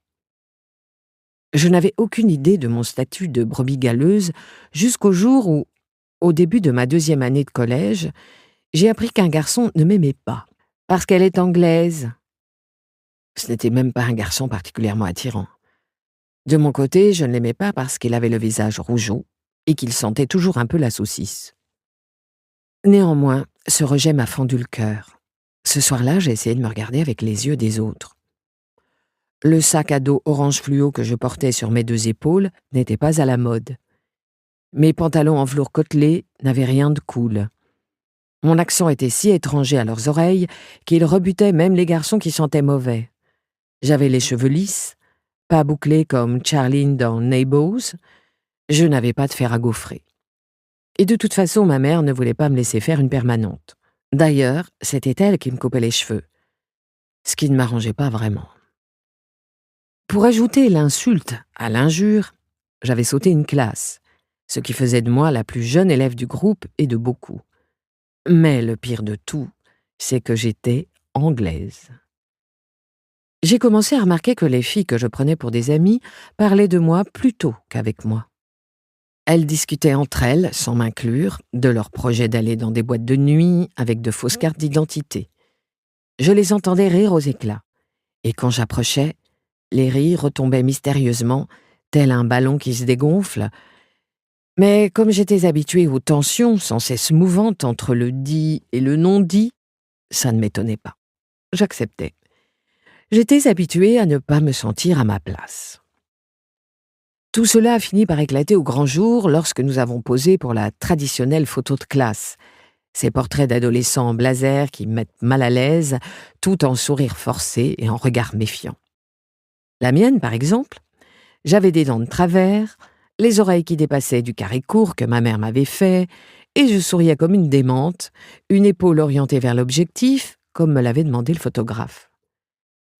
Je n'avais aucune idée de mon statut de brebis galeuse jusqu'au jour où, au début de ma 2e année de collège, j'ai appris qu'un garçon ne m'aimait pas, parce qu'elle est anglaise. Ce n'était même pas un garçon particulièrement attirant. De mon côté, je ne l'aimais pas parce qu'il avait le visage rougeaud et qu'il sentait toujours un peu la saucisse. Néanmoins, ce rejet m'a fendu le cœur. Ce soir-là, j'ai essayé de me regarder avec les yeux des autres. Le sac à dos orange fluo que je portais sur mes 2 épaules n'était pas à la mode. Mes pantalons en velours côtelé n'avaient rien de cool. Mon accent était si étranger à leurs oreilles qu'il rebutait même les garçons qui sentaient mauvais. J'avais les cheveux lisses, pas bouclés comme Charline dans Neighbours. Je n'avais pas de fer à gaufrer. Et de toute façon, ma mère ne voulait pas me laisser faire une permanente. D'ailleurs, c'était elle qui me coupait les cheveux, ce qui ne m'arrangeait pas vraiment. Pour ajouter l'insulte à l'injure, j'avais sauté une classe, ce qui faisait de moi la plus jeune élève du groupe et de beaucoup. Mais le pire de tout, c'est que j'étais anglaise. J'ai commencé à remarquer que les filles que je prenais pour des amies parlaient de moi plutôt qu'avec moi. Elles discutaient entre elles, sans m'inclure, de leur projet d'aller dans des boîtes de nuit avec de fausses cartes d'identité. Je les entendais rire aux éclats, et quand j'approchais, les rires retombaient mystérieusement, tel un ballon qui se dégonfle. Mais comme j'étais habituée aux tensions sans cesse mouvantes entre le dit et le non-dit, ça ne m'étonnait pas. J'acceptais. J'étais habituée à ne pas me sentir à ma place. Tout cela a fini par éclater au grand jour lorsque nous avons posé pour la traditionnelle photo de classe. Ces portraits d'adolescents en blazer qui me mettent mal à l'aise, tout en sourire forcé et en regard méfiant. La mienne, par exemple, j'avais des dents de travers, les oreilles qui dépassaient du carré court que ma mère m'avait fait, et je souriais comme une démente, une épaule orientée vers l'objectif, comme me l'avait demandé le photographe.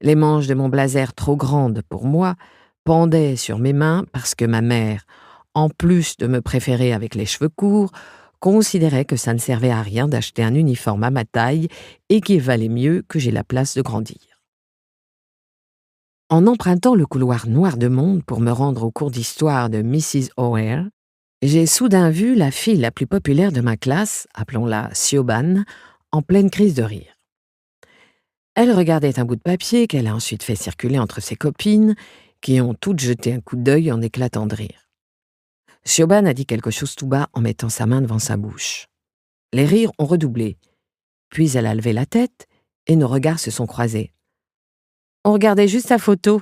Les manches de mon blazer trop grandes pour moi pendaient sur mes mains parce que ma mère, en plus de me préférer avec les cheveux courts, considérait que ça ne servait à rien d'acheter un uniforme à ma taille et qu'il valait mieux que j'aie la place de grandir. En empruntant le couloir noir de monde pour me rendre au cours d'histoire de Mrs. O'Hare, j'ai soudain vu la fille la plus populaire de ma classe, appelons-la Siobhan, en pleine crise de rire. Elle regardait un bout de papier qu'elle a ensuite fait circuler entre ses copines, qui ont toutes jeté un coup d'œil en éclatant de rire. Siobhan a dit quelque chose tout bas en mettant sa main devant sa bouche. Les rires ont redoublé. Puis elle a levé la tête et nos regards se sont croisés. « On regardait juste ta photo »,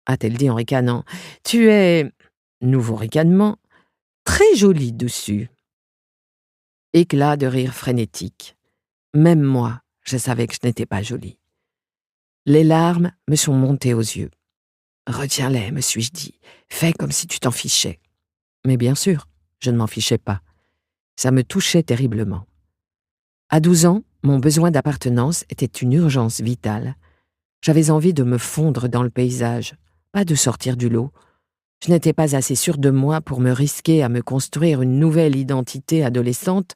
a-t-elle dit en ricanant. « Tu es, nouveau ricanement, très jolie dessus. » Éclat de rire frénétique. Même moi, je savais que je n'étais pas jolie. Les larmes me sont montées aux yeux. « Retiens-les, me suis-je dit. Fais comme si tu t'en fichais. » Mais bien sûr, je ne m'en fichais pas. Ça me touchait terriblement. À 12 ans, mon besoin d'appartenance était une urgence vitale. J'avais envie de me fondre dans le paysage, pas de sortir du lot. Je n'étais pas assez sûre de moi pour me risquer à me construire une nouvelle identité adolescente,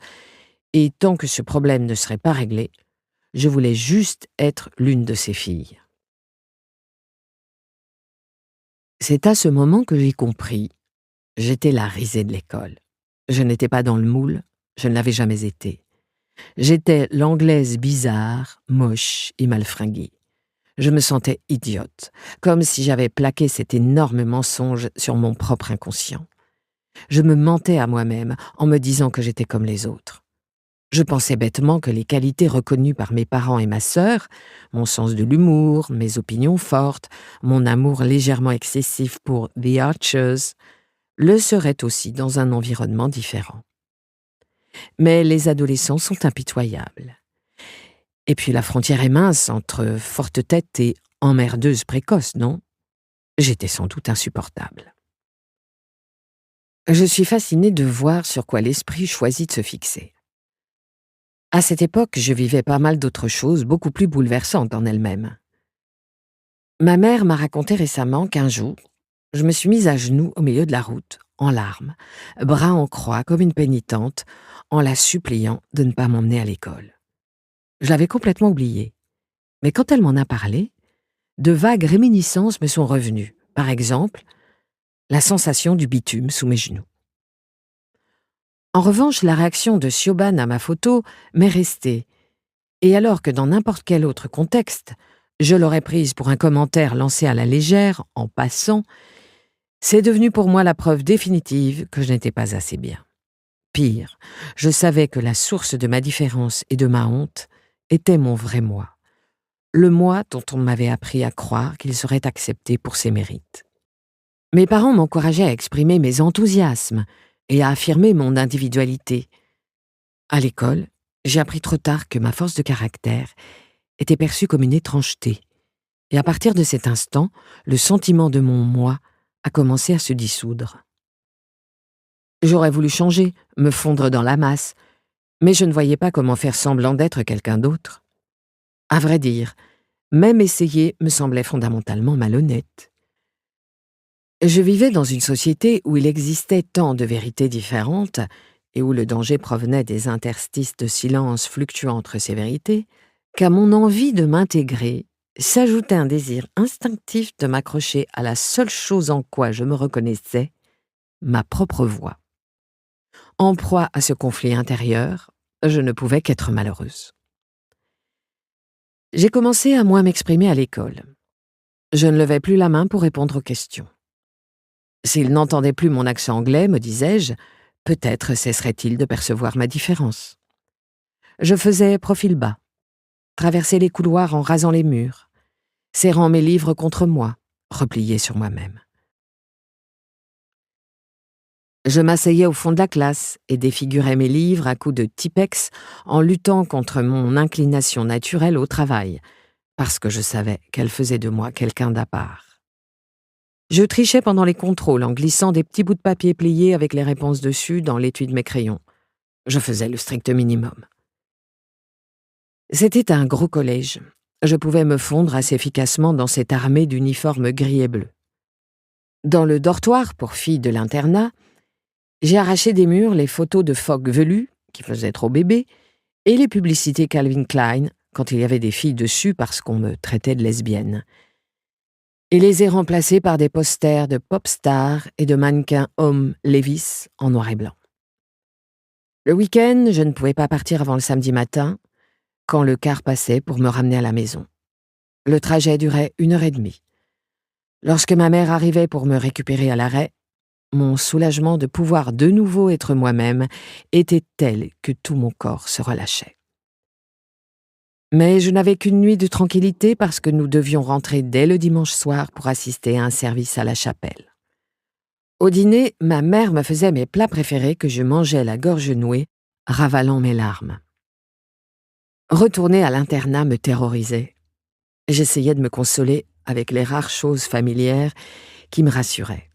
et tant que ce problème ne serait pas réglé, je voulais juste être l'une de ces filles. C'est à ce moment que j'ai compris. J'étais la risée de l'école. Je n'étais pas dans le moule, je ne l'avais jamais été. J'étais l'anglaise bizarre, moche et mal fringuée. Je me sentais idiote, comme si j'avais plaqué cet énorme mensonge sur mon propre inconscient. Je me mentais à moi-même en me disant que j'étais comme les autres. Je pensais bêtement que les qualités reconnues par mes parents et ma sœur, mon sens de l'humour, mes opinions fortes, mon amour légèrement excessif pour The Archers, le seraient aussi dans un environnement différent. Mais les adolescents sont impitoyables. Et puis la frontière est mince entre forte tête et emmerdeuse précoce, non? J'étais sans doute insupportable. Je suis fascinée de voir sur quoi l'esprit choisit de se fixer. À cette époque, je vivais pas mal d'autres choses beaucoup plus bouleversantes en elles-mêmes. Ma mère m'a raconté récemment qu'un jour, je me suis mise à genoux au milieu de la route, en larmes, bras en croix comme une pénitente, en la suppliant de ne pas m'emmener à l'école. Je l'avais complètement oublié. Mais quand elle m'en a parlé, de vagues réminiscences me sont revenues. Par exemple, la sensation du bitume sous mes genoux. En revanche, la réaction de Siobhan à ma photo m'est restée. Et alors que dans n'importe quel autre contexte, je l'aurais prise pour un commentaire lancé à la légère, en passant, C'est devenu pour moi la preuve définitive que je n'étais pas assez bien. Pire, je savais que la source de ma différence et de ma honte était mon vrai moi. Le moi dont on m'avait appris à croire qu'il serait accepté pour ses mérites. Mes parents m'encourageaient à exprimer mes enthousiasmes et à affirmer mon individualité. À l'école, j'ai appris trop tard que ma force de caractère était perçue comme une étrangeté. Et à partir de cet instant, le sentiment de mon moi a commencé à se dissoudre. J'aurais voulu changer, me fondre dans la masse, mais je ne voyais pas comment faire semblant d'être quelqu'un d'autre. À vrai dire, même essayer me semblait fondamentalement malhonnête. Je vivais dans une société où il existait tant de vérités différentes et où le danger provenait des interstices de silence fluctuant entre ces vérités, qu'à mon envie de m'intégrer s'ajoutait un désir instinctif de m'accrocher à la seule chose en quoi je me reconnaissais, ma propre voix. En proie à ce conflit intérieur, je ne pouvais qu'être malheureuse. J'ai commencé à moins m'exprimer à l'école. Je ne levais plus la main pour répondre aux questions. S'il n'entendait plus mon accent anglais, me disais-je, peut-être cesserait-il de percevoir ma différence. Je faisais profil bas, traversais les couloirs en rasant les murs, serrant mes livres contre moi, replié sur moi-même. Je m'asseyais au fond de la classe et défigurais mes livres à coups de Tipex en luttant contre mon inclination naturelle au travail, parce que je savais qu'elle faisait de moi quelqu'un d'à part. Je trichais pendant les contrôles en glissant des petits bouts de papier pliés avec les réponses dessus dans l'étui de mes crayons. Je faisais le strict minimum. C'était un gros collège. Je pouvais me fondre assez efficacement dans cette armée d'uniformes gris et bleus. Dans le dortoir pour filles de l'internat, j'ai arraché des murs les photos de phoques velus, qui faisaient trop bébé, et les publicités Calvin Klein, quand il y avait des filles dessus parce qu'on me traitait de lesbienne. Et les ai remplacées par des posters de pop stars et de mannequins hommes Levi's en noir et blanc. Le week-end, je ne pouvais pas partir avant le samedi matin, quand le car passait pour me ramener à la maison. Le trajet durait 1h30. Lorsque ma mère arrivait pour me récupérer à l'arrêt, mon soulagement de pouvoir de nouveau être moi-même était tel que tout mon corps se relâchait. Mais je n'avais qu'une nuit de tranquillité parce que nous devions rentrer dès le dimanche soir pour assister à un service à la chapelle. Au dîner, ma mère me faisait mes plats préférés que je mangeais la gorge nouée, ravalant mes larmes. Retourner à l'internat me terrorisait. J'essayais de me consoler avec les rares choses familières qui me rassuraient.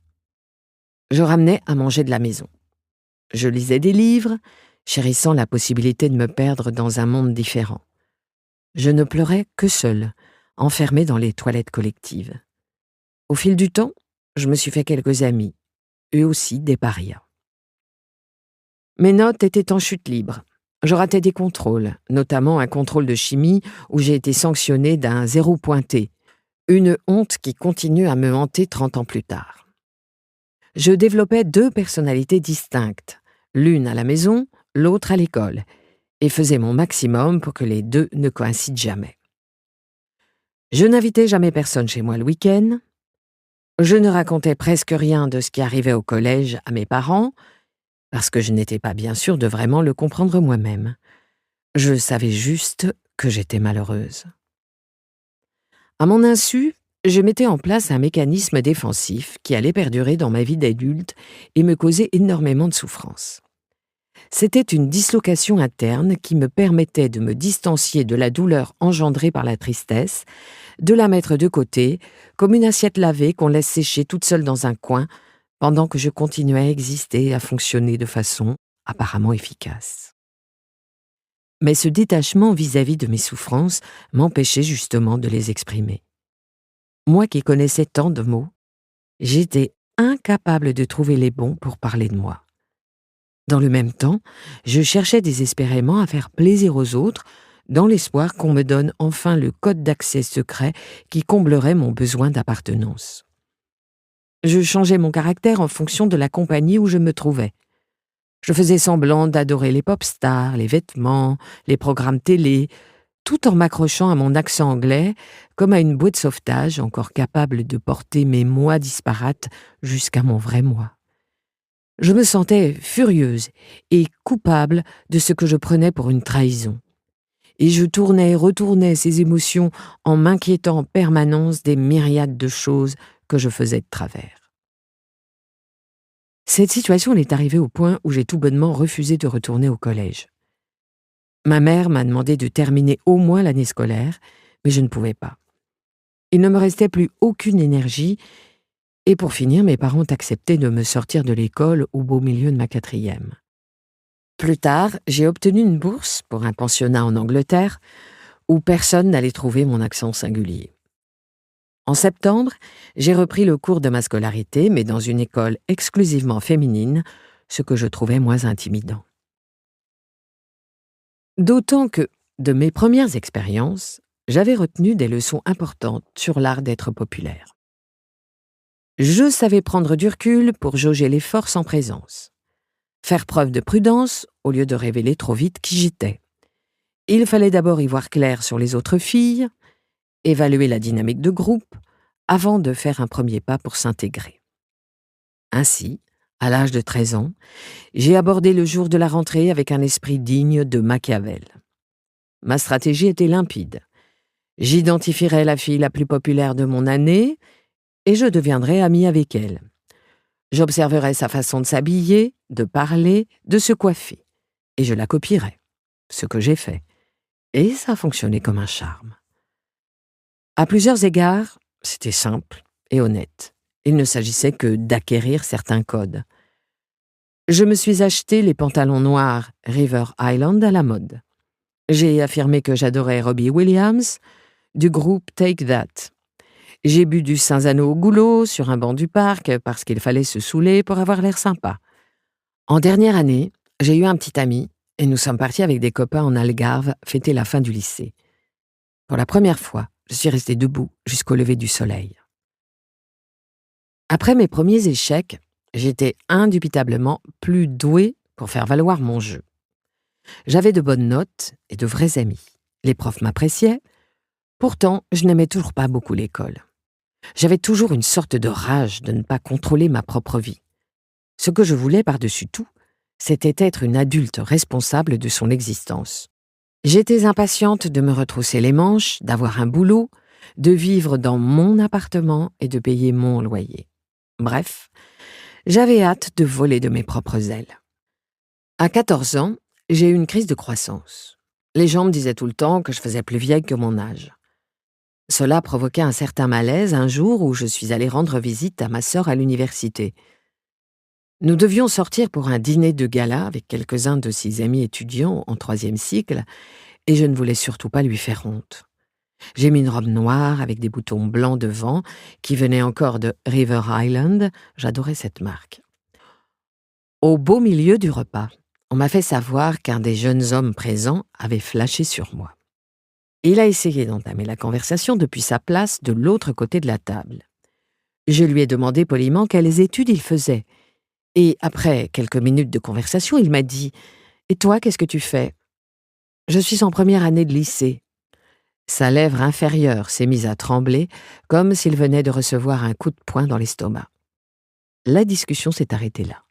Je ramenais à manger de la maison. Je lisais des livres, chérissant la possibilité de me perdre dans un monde différent. Je ne pleurais que seule, enfermée dans les toilettes collectives. Au fil du temps, je me suis fait quelques amis, eux aussi des parias. Mes notes étaient en chute libre. Je ratais des contrôles, notamment un contrôle de chimie où j'ai été sanctionnée d'un 0 pointé, une honte qui continue à me hanter 30 ans plus tard. Je développais 2 personnalités distinctes, l'une à la maison, l'autre à l'école, et faisais mon maximum pour que les 2 ne coïncident jamais. Je n'invitais jamais personne chez moi le week-end. Je ne racontais presque rien de ce qui arrivait au collège à mes parents, parce que je n'étais pas bien sûre de vraiment le comprendre moi-même. Je savais juste que j'étais malheureuse. À mon insu, je mettais en place un mécanisme défensif qui allait perdurer dans ma vie d'adulte et me causait énormément de souffrance. C'était une dislocation interne qui me permettait de me distancier de la douleur engendrée par la tristesse, de la mettre de côté, comme une assiette lavée qu'on laisse sécher toute seule dans un coin, pendant que je continuais à exister et à fonctionner de façon apparemment efficace. Mais ce détachement vis-à-vis de mes souffrances m'empêchait justement de les exprimer. Moi qui connaissais tant de mots, j'étais incapable de trouver les bons pour parler de moi. Dans le même temps, je cherchais désespérément à faire plaisir aux autres, dans l'espoir qu'on me donne enfin le code d'accès secret qui comblerait mon besoin d'appartenance. Je changeais mon caractère en fonction de la compagnie où je me trouvais. Je faisais semblant d'adorer les pop stars, les vêtements, les programmes télé, tout en m'accrochant à mon accent anglais comme à une bouée de sauvetage encore capable de porter mes moi disparates jusqu'à mon vrai moi. Je me sentais furieuse et coupable de ce que je prenais pour une trahison. Et je tournais et retournais ces émotions en m'inquiétant en permanence des myriades de choses que je faisais de travers. Cette situation est arrivée au point où j'ai tout bonnement refusé de retourner au collège. Ma mère m'a demandé de terminer au moins l'année scolaire, mais je ne pouvais pas. Il ne me restait plus aucune énergie, et pour finir, mes parents ont accepté de me sortir de l'école au beau milieu de ma 4e. Plus tard, j'ai obtenu une bourse pour un pensionnat en Angleterre, où personne n'allait trouver mon accent singulier. En septembre, j'ai repris le cours de ma scolarité, mais dans une école exclusivement féminine, ce que je trouvais moins intimidant. D'autant que, de mes premières expériences, j'avais retenu des leçons importantes sur l'art d'être populaire. Je savais prendre du recul pour jauger les forces en présence. Faire preuve de prudence au lieu de révéler trop vite qui j'étais. Il fallait d'abord y voir clair sur les autres filles, évaluer la dynamique de groupe, avant de faire un premier pas pour s'intégrer. Ainsi, à l'âge de 13 ans, j'ai abordé le jour de la rentrée avec un esprit digne de Machiavel. Ma stratégie était limpide. J'identifierais la fille la plus populaire de mon année et je deviendrais amie avec elle. J'observerais sa façon de s'habiller, de parler, de se coiffer, et je la copierais, ce que j'ai fait. Et ça fonctionnait comme un charme. À plusieurs égards, c'était simple et honnête. Il ne s'agissait que d'acquérir certains codes. Je me suis acheté les pantalons noirs River Island à la mode. J'ai affirmé que j'adorais Robbie Williams, du groupe Take That. J'ai bu du Cinzano au goulot sur un banc du parc parce qu'il fallait se saouler pour avoir l'air sympa. En dernière année, j'ai eu un petit ami et nous sommes partis avec des copains en Algarve fêter la fin du lycée. Pour la première fois, je suis restée debout jusqu'au lever du soleil. Après mes premiers échecs, j'étais indubitablement plus douée pour faire valoir mon jeu. J'avais de bonnes notes et de vrais amis. Les profs m'appréciaient. Pourtant, je n'aimais toujours pas beaucoup l'école. J'avais toujours une sorte de rage de ne pas contrôler ma propre vie. Ce que je voulais par-dessus tout, c'était être une adulte responsable de son existence. J'étais impatiente de me retrousser les manches, d'avoir un boulot, de vivre dans mon appartement et de payer mon loyer. Bref, j'avais hâte de voler de mes propres ailes. À 14 ans, j'ai eu une crise de croissance. Les gens me disaient tout le temps que je faisais plus vieille que mon âge. Cela provoquait un certain malaise un jour où je suis allée rendre visite à ma sœur à l'université. Nous devions sortir pour un dîner de gala avec quelques-uns de ses amis étudiants en 3e cycle, et je ne voulais surtout pas lui faire honte. J'ai mis une robe noire avec des boutons blancs devant, qui venaient encore de River Island, j'adorais cette marque. Au beau milieu du repas, on m'a fait savoir qu'un des jeunes hommes présents avait flashé sur moi. Il a essayé d'entamer la conversation depuis sa place de l'autre côté de la table. Je lui ai demandé poliment quelles études il faisait, et après quelques minutes de conversation, il m'a dit « Et toi, qu'est-ce que tu fais ?»« Je suis en première année de lycée. » Sa lèvre inférieure s'est mise à trembler, comme s'il venait de recevoir un coup de poing dans l'estomac. La discussion s'est arrêtée là.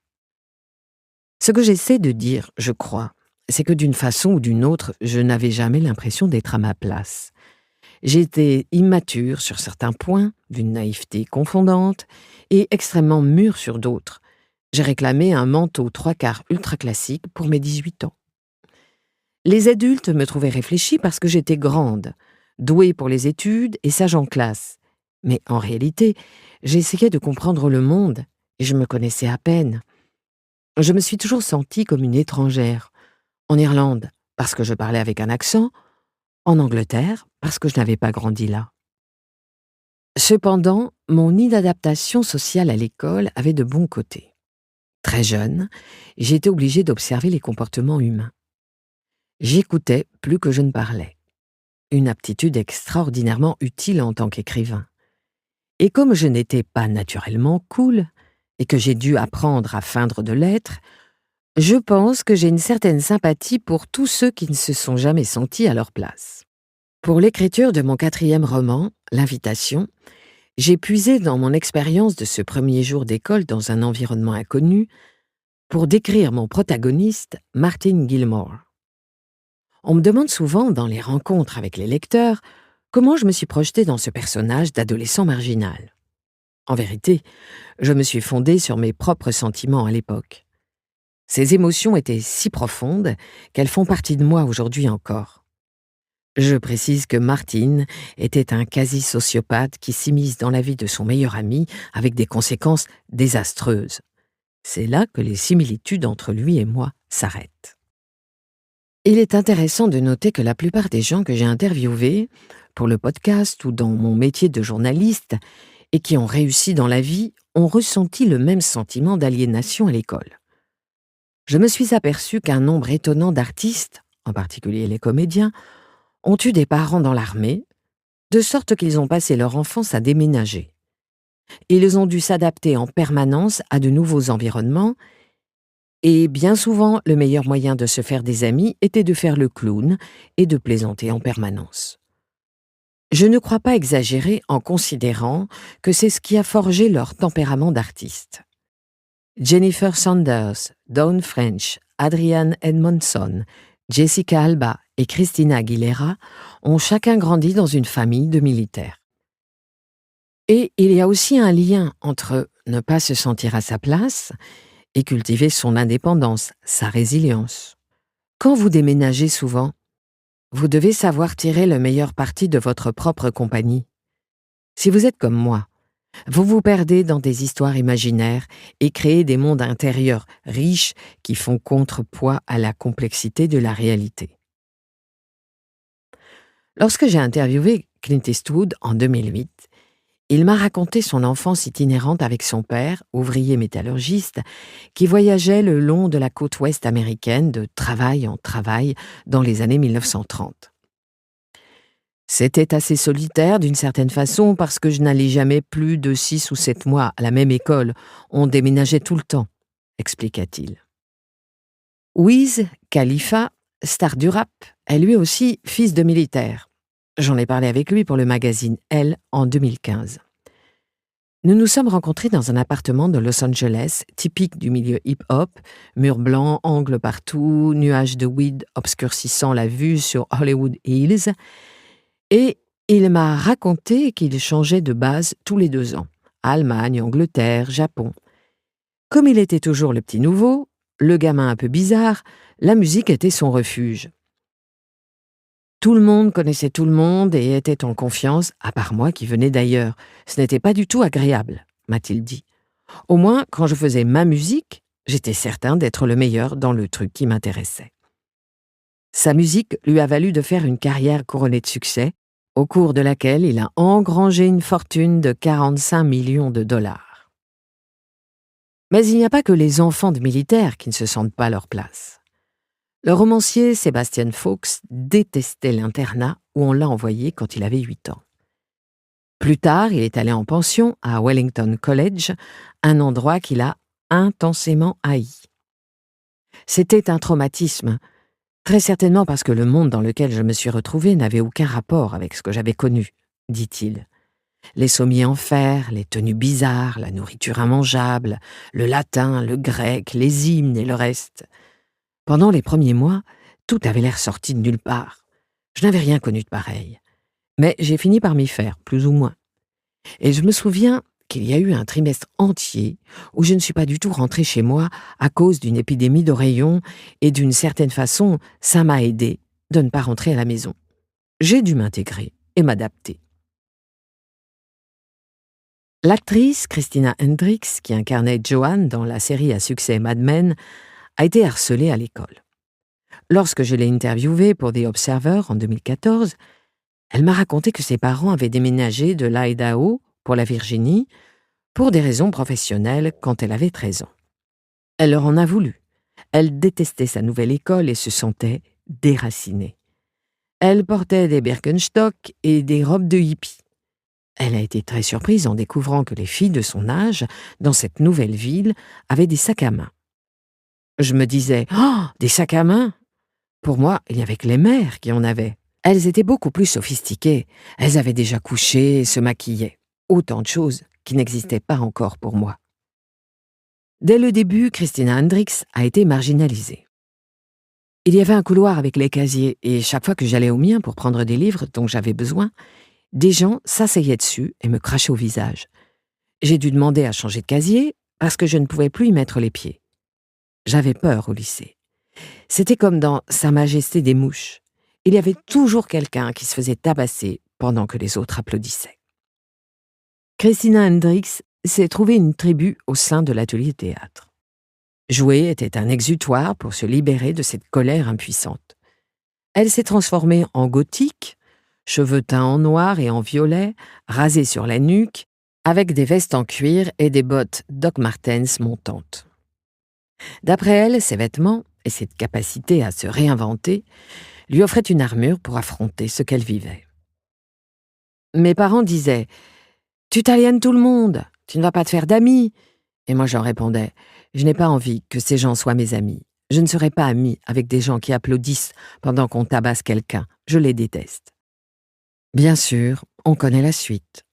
Ce que j'essaie de dire, je crois, c'est que d'une façon ou d'une autre, je n'avais jamais l'impression d'être à ma place. J'étais immature sur certains points, d'une naïveté confondante, et extrêmement mûre sur d'autres. J'ai réclamé un manteau 3/4 ultra classique pour mes 18 ans. Les adultes me trouvaient réfléchie parce que j'étais grande, douée pour les études et sage en classe. Mais en réalité, j'essayais de comprendre le monde et je me connaissais à peine. Je me suis toujours sentie comme une étrangère. En Irlande, parce que je parlais avec un accent. En Angleterre, parce que je n'avais pas grandi là. Cependant, mon inadaptation sociale à l'école avait de bons côtés. Très jeune, j'étais obligée d'observer les comportements humains. J'écoutais plus que je ne parlais. Une aptitude extraordinairement utile en tant qu'écrivain. Et comme je n'étais pas naturellement cool, et que j'ai dû apprendre à feindre de l'être, je pense que j'ai une certaine sympathie pour tous ceux qui ne se sont jamais sentis à leur place. Pour l'écriture de mon 4e roman, L'Invitation, j'ai puisé dans mon expérience de ce premier jour d'école dans un environnement inconnu pour décrire mon protagoniste, Martin Gilmore. On me demande souvent, dans les rencontres avec les lecteurs, comment je me suis projetée dans ce personnage d'adolescent marginal. En vérité, je me suis fondée sur mes propres sentiments à l'époque. Ces émotions étaient si profondes qu'elles font partie de moi aujourd'hui encore. Je précise que Martin était un quasi-sociopathe qui s'immisce dans la vie de son meilleur ami avec des conséquences désastreuses. C'est là que les similitudes entre lui et moi s'arrêtent. Il est intéressant de noter que la plupart des gens que j'ai interviewés, pour le podcast ou dans mon métier de journaliste, et qui ont réussi dans la vie, ont ressenti le même sentiment d'aliénation à l'école. Je me suis aperçue qu'un nombre étonnant d'artistes, en particulier les comédiens, ont eu des parents dans l'armée, de sorte qu'ils ont passé leur enfance à déménager. Ils ont dû s'adapter en permanence à de nouveaux environnements, et bien souvent, le meilleur moyen de se faire des amis était de faire le clown et de plaisanter en permanence. Je ne crois pas exagérer en considérant que c'est ce qui a forgé leur tempérament d'artiste. Jennifer Saunders, Dawn French, Adrienne Edmondson, Jessica Alba et Christina Aguilera ont chacun grandi dans une famille de militaires. Et il y a aussi un lien entre ne pas se sentir à sa place et cultiver son indépendance, sa résilience. Quand vous déménagez souvent, vous devez savoir tirer le meilleur parti de votre propre compagnie. Si vous êtes comme moi, vous vous perdez dans des histoires imaginaires et créez des mondes intérieurs riches qui font contrepoids à la complexité de la réalité. Lorsque j'ai interviewé Clint Eastwood en 2008, il m'a raconté son enfance itinérante avec son père, ouvrier métallurgiste, qui voyageait le long de la côte ouest américaine de travail en travail dans les années 1930. C'était assez solitaire d'une certaine façon parce que je n'allais jamais plus de 6 ou 7 mois à la même école. On déménageait tout le temps, expliqua-t-il. Wiz Khalifa, star du rap, est lui aussi fils de militaire. J'en ai parlé avec lui pour le magazine Elle en 2015. Nous nous sommes rencontrés dans un appartement de Los Angeles, typique du milieu hip-hop, murs blancs, angles partout, nuages de weed obscurcissant la vue sur Hollywood Hills, et il m'a raconté qu'il changeait de base tous les 2 ans. Allemagne, Angleterre, Japon. Comme il était toujours le petit nouveau, le gamin un peu bizarre, la musique était son refuge. Tout le monde connaissait tout le monde et était en confiance, à part moi qui venais d'ailleurs. Ce n'était pas du tout agréable, m'a-t-il dit. Au moins, quand je faisais ma musique, j'étais certain d'être le meilleur dans le truc qui m'intéressait. Sa musique lui a valu de faire une carrière couronnée de succès, au cours de laquelle il a engrangé une fortune de 45 millions de dollars. Mais il n'y a pas que les enfants de militaires qui ne se sentent pas leur place. Le romancier Sebastian Faulks détestait l'internat où on l'a envoyé quand il avait 8 ans. Plus tard, il est allé en pension à Wellington College, un endroit qu'il a intensément haï. C'était un traumatisme, très certainement parce que le monde dans lequel je me suis retrouvée n'avait aucun rapport avec ce que j'avais connu, dit-il. Les sommiers en fer, les tenues bizarres, la nourriture immangeable, le latin, le grec, les hymnes et le reste. Pendant les premiers mois, tout avait l'air sorti de nulle part. Je n'avais rien connu de pareil. Mais j'ai fini par m'y faire, plus ou moins. Et je me souviens qu'il y a eu un trimestre entier où je ne suis pas du tout rentrée chez moi à cause d'une épidémie d'oreillons et d'une certaine façon, ça m'a aidé de ne pas rentrer à la maison. J'ai dû m'intégrer et m'adapter. L'actrice Christina Hendricks, qui incarnait Joanne dans la série à succès Mad Men, a été harcelée à l'école. Lorsque je l'ai interviewée pour The Observer en 2014, elle m'a raconté que ses parents avaient déménagé de l'Idaho pour la Virginie pour des raisons professionnelles quand elle avait 13 ans. Elle leur en a voulu. Elle détestait sa nouvelle école et se sentait déracinée. Elle portait des Birkenstock et des robes de hippie. Elle a été très surprise en découvrant que les filles de son âge, dans cette nouvelle ville, avaient des sacs à main. Je me disais « Oh, des sacs à main !» Pour moi, il n'y avait que les mères qui en avaient. Elles étaient beaucoup plus sophistiquées. Elles avaient déjà couché et se maquillaient. Autant de choses qui n'existaient pas encore pour moi. Dès le début, Christina Hendricks a été marginalisée. Il y avait un couloir avec les casiers et chaque fois que j'allais au mien pour prendre des livres dont j'avais besoin, des gens s'asseyaient dessus et me crachaient au visage. J'ai dû demander à changer de casier parce que je ne pouvais plus y mettre les pieds. J'avais peur au lycée. C'était comme dans Sa Majesté des mouches. Il y avait toujours quelqu'un qui se faisait tabasser pendant que les autres applaudissaient. Christina Hendricks s'est trouvé une tribu au sein de l'atelier théâtre. Jouer était un exutoire pour se libérer de cette colère impuissante. Elle s'est transformée en gothique, cheveux teints en noir et en violet, rasée sur la nuque, avec des vestes en cuir et des bottes Doc Martens montantes. D'après elle, ces vêtements et cette capacité à se réinventer lui offraient une armure pour affronter ce qu'elle vivait. Mes parents disaient « Tu t'aliènes tout le monde, tu ne vas pas te faire d'amis ». Et moi j'en répondais « Je n'ai pas envie que ces gens soient mes amis. Je ne serai pas amie avec des gens qui applaudissent pendant qu'on tabasse quelqu'un. Je les déteste. » Bien sûr, on connaît la suite.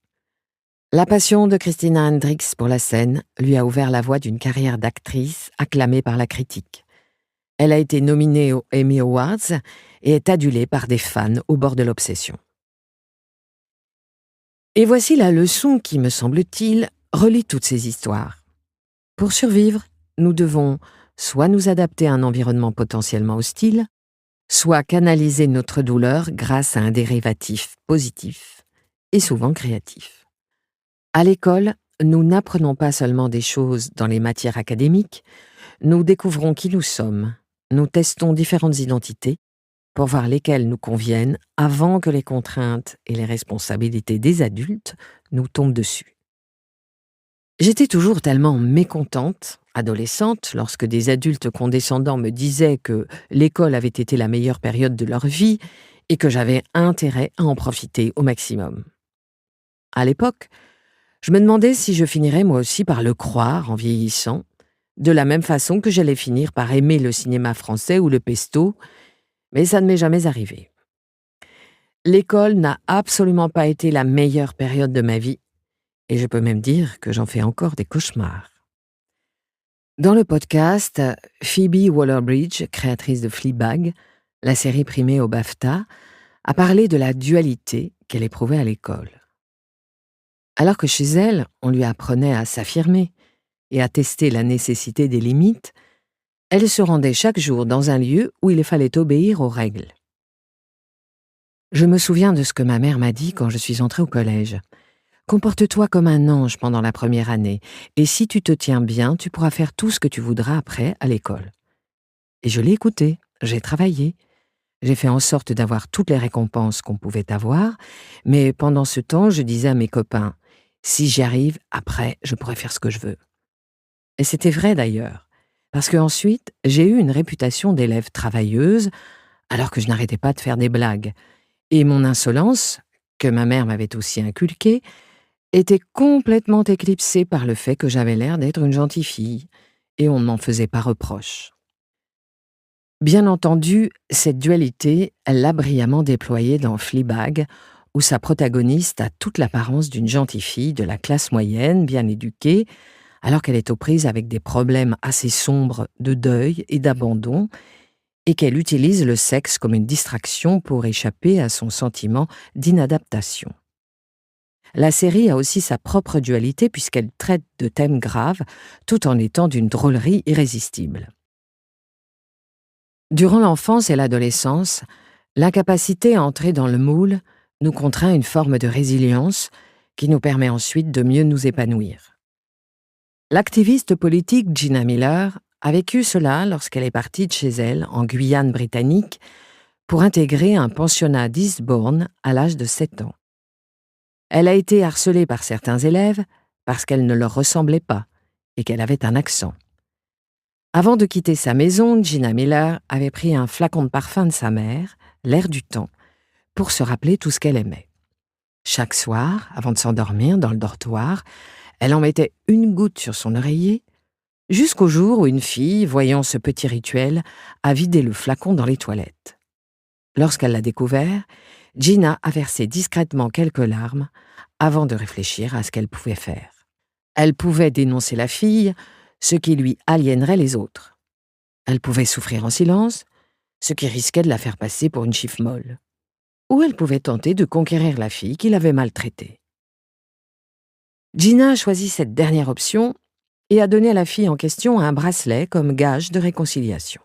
La passion de Christina Hendricks pour la scène lui a ouvert la voie d'une carrière d'actrice acclamée par la critique. Elle a été nominée aux Emmy Awards et est adulée par des fans au bord de l'obsession. Et voici la leçon qui, me semble-t-il, relie toutes ces histoires. Pour survivre, nous devons soit nous adapter à un environnement potentiellement hostile, soit canaliser notre douleur grâce à un dérivatif positif et souvent créatif. À l'école, nous n'apprenons pas seulement des choses dans les matières académiques, nous découvrons qui nous sommes, nous testons différentes identités pour voir lesquelles nous conviennent avant que les contraintes et les responsabilités des adultes nous tombent dessus. J'étais toujours tellement mécontente, adolescente, lorsque des adultes condescendants me disaient que l'école avait été la meilleure période de leur vie et que j'avais intérêt à en profiter au maximum. À l'époque, je me demandais si je finirais moi aussi par le croire en vieillissant, de la même façon que j'allais finir par aimer le cinéma français ou le pesto, mais ça ne m'est jamais arrivé. L'école n'a absolument pas été la meilleure période de ma vie, et je peux même dire que j'en fais encore des cauchemars. Dans le podcast, Phoebe Waller-Bridge, créatrice de Fleabag, la série primée au BAFTA, a parlé de la dualité qu'elle éprouvait à l'école. Alors que chez elle, on lui apprenait à s'affirmer et à tester la nécessité des limites, elle se rendait chaque jour dans un lieu où il fallait obéir aux règles. Je me souviens de ce que ma mère m'a dit quand je suis entrée au collège. « Comporte-toi comme un ange pendant la première année, et si tu te tiens bien, tu pourras faire tout ce que tu voudras après à l'école. » Et je l'ai écouté, j'ai travaillé. J'ai fait en sorte d'avoir toutes les récompenses qu'on pouvait avoir, mais pendant ce temps, je disais à mes copains « Si j'y arrive, après, je pourrai faire ce que je veux. » Et c'était vrai d'ailleurs, parce qu'ensuite, j'ai eu une réputation d'élève travailleuse, alors que je n'arrêtais pas de faire des blagues. Et mon insolence, que ma mère m'avait aussi inculquée, était complètement éclipsée par le fait que j'avais l'air d'être une gentille fille, et on ne m'en faisait pas reproche. Bien entendu, cette dualité, elle l'a brillamment déployée dans Fleabag, où sa protagoniste a toute l'apparence d'une gentille fille de la classe moyenne, bien éduquée, alors qu'elle est aux prises avec des problèmes assez sombres de deuil et d'abandon, et qu'elle utilise le sexe comme une distraction pour échapper à son sentiment d'inadaptation. La série a aussi sa propre dualité puisqu'elle traite de thèmes graves tout en étant d'une drôlerie irrésistible. Durant l'enfance et l'adolescence, l'incapacité à entrer dans le moule nous contraint à une forme de résilience qui nous permet ensuite de mieux nous épanouir. L'activiste politique Gina Miller a vécu cela lorsqu'elle est partie de chez elle, en Guyane britannique, pour intégrer un pensionnat d'Eastbourne à l'âge de 7 ans. Elle a été harcelée par certains élèves parce qu'elle ne leur ressemblait pas et qu'elle avait un accent. Avant de quitter sa maison, Gina Miller avait pris un flacon de parfum de sa mère, l'air du temps, pour se rappeler tout ce qu'elle aimait. Chaque soir, avant de s'endormir dans le dortoir, elle en mettait une goutte sur son oreiller, jusqu'au jour où une fille, voyant ce petit rituel, a vidé le flacon dans les toilettes. Lorsqu'elle l'a découvert, Gina a versé discrètement quelques larmes avant de réfléchir à ce qu'elle pouvait faire. Elle pouvait dénoncer la fille, ce qui lui aliénerait les autres. Elle pouvait souffrir en silence, ce qui risquait de la faire passer pour une chiffre-molle. Ou elle pouvait tenter de conquérir la fille qui l'avait maltraitée. Gina a choisi cette dernière option et a donné à la fille en question un bracelet comme gage de réconciliation.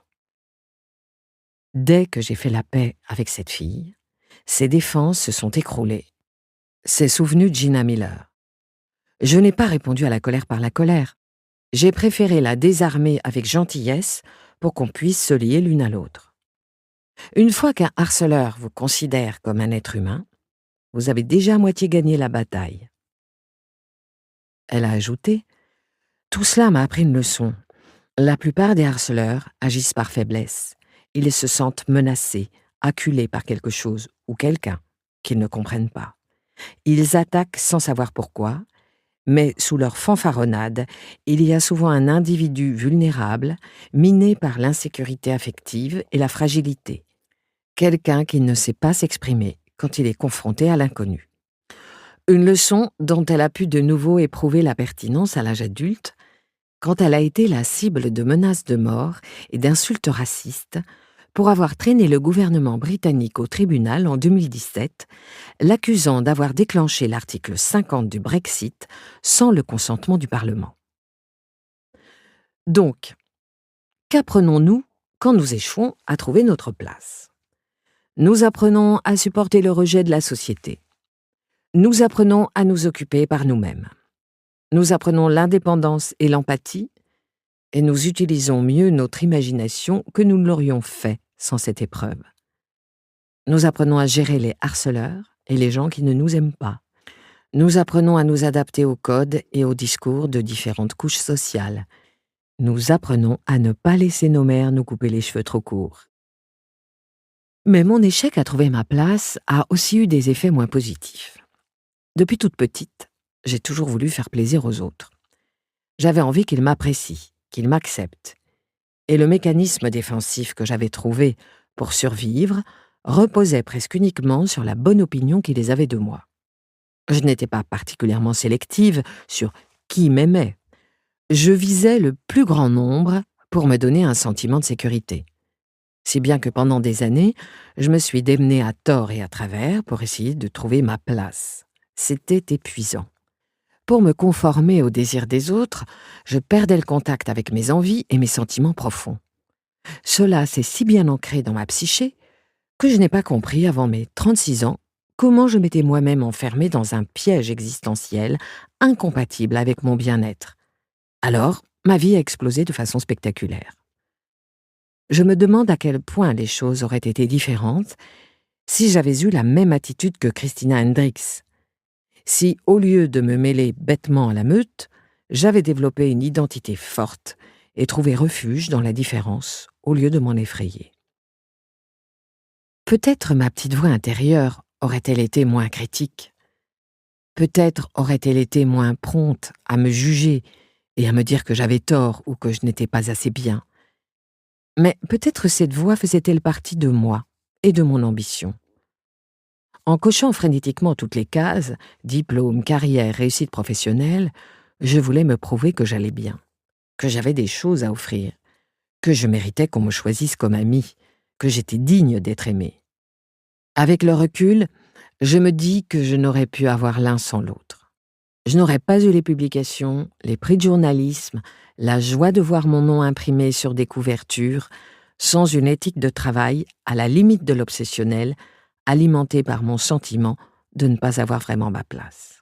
Dès que j'ai fait la paix avec cette fille, ses défenses se sont écroulées. C'est souvenu Gina Miller. Je n'ai pas répondu à la colère par la colère. J'ai préféré la désarmer avec gentillesse pour qu'on puisse se lier l'une à l'autre. Une fois qu'un harceleur vous considère comme un être humain, vous avez déjà à moitié gagné la bataille. Elle a ajouté « Tout cela m'a appris une leçon. La plupart des harceleurs agissent par faiblesse. Ils se sentent menacés, acculés par quelque chose ou quelqu'un qu'ils ne comprennent pas. Ils attaquent sans savoir pourquoi, mais sous leur fanfaronnade, il y a souvent un individu vulnérable, miné par l'insécurité affective et la fragilité. Quelqu'un qui ne sait pas s'exprimer quand il est confronté à l'inconnu. Une leçon dont elle a pu de nouveau éprouver la pertinence à l'âge adulte, quand elle a été la cible de menaces de mort et d'insultes racistes pour avoir traîné le gouvernement britannique au tribunal en 2017, l'accusant d'avoir déclenché l'article 50 du Brexit sans le consentement du Parlement. Donc, qu'apprenons-nous quand nous échouons à trouver notre place? Nous apprenons à supporter le rejet de la société. Nous apprenons à nous occuper par nous-mêmes. Nous apprenons l'indépendance et l'empathie, et nous utilisons mieux notre imagination que nous ne l'aurions fait sans cette épreuve. Nous apprenons à gérer les harceleurs et les gens qui ne nous aiment pas. Nous apprenons à nous adapter aux codes et aux discours de différentes couches sociales. Nous apprenons à ne pas laisser nos mères nous couper les cheveux trop courts. Mais mon échec à trouver ma place a aussi eu des effets moins positifs. Depuis toute petite, j'ai toujours voulu faire plaisir aux autres. J'avais envie qu'ils m'apprécient, qu'ils m'acceptent. Et le mécanisme défensif que j'avais trouvé pour survivre reposait presque uniquement sur la bonne opinion qu'ils avaient de moi. Je n'étais pas particulièrement sélective sur qui m'aimait. Je visais le plus grand nombre pour me donner un sentiment de sécurité. Si bien que pendant des années, je me suis démenée à tort et à travers pour essayer de trouver ma place. C'était épuisant. Pour me conformer aux désirs des autres, je perdais le contact avec mes envies et mes sentiments profonds. Cela s'est si bien ancré dans ma psyché que je n'ai pas compris avant mes 36 ans comment je m'étais moi-même enfermée dans un piège existentiel incompatible avec mon bien-être. Alors, ma vie a explosé de façon spectaculaire. Je me demande à quel point les choses auraient été différentes si j'avais eu la même attitude que Christina Hendricks. Si, au lieu de me mêler bêtement à la meute, j'avais développé une identité forte et trouvé refuge dans la différence au lieu de m'en effrayer. Peut-être ma petite voix intérieure aurait-elle été moins critique. Peut-être aurait-elle été moins prompte à me juger et à me dire que j'avais tort ou que je n'étais pas assez bien. Mais peut-être cette voix faisait-elle partie de moi et de mon ambition. En cochant frénétiquement toutes les cases, diplôme, carrière, réussite professionnelle, je voulais me prouver que j'allais bien, que j'avais des choses à offrir, que je méritais qu'on me choisisse comme amie, que j'étais digne d'être aimée. Avec le recul, je me dis que je n'aurais pu avoir l'un sans l'autre. Je n'aurais pas eu les publications, les prix de journalisme, la joie de voir mon nom imprimé sur des couvertures, sans une éthique de travail à la limite de l'obsessionnel, alimentée par mon sentiment de ne pas avoir vraiment ma place.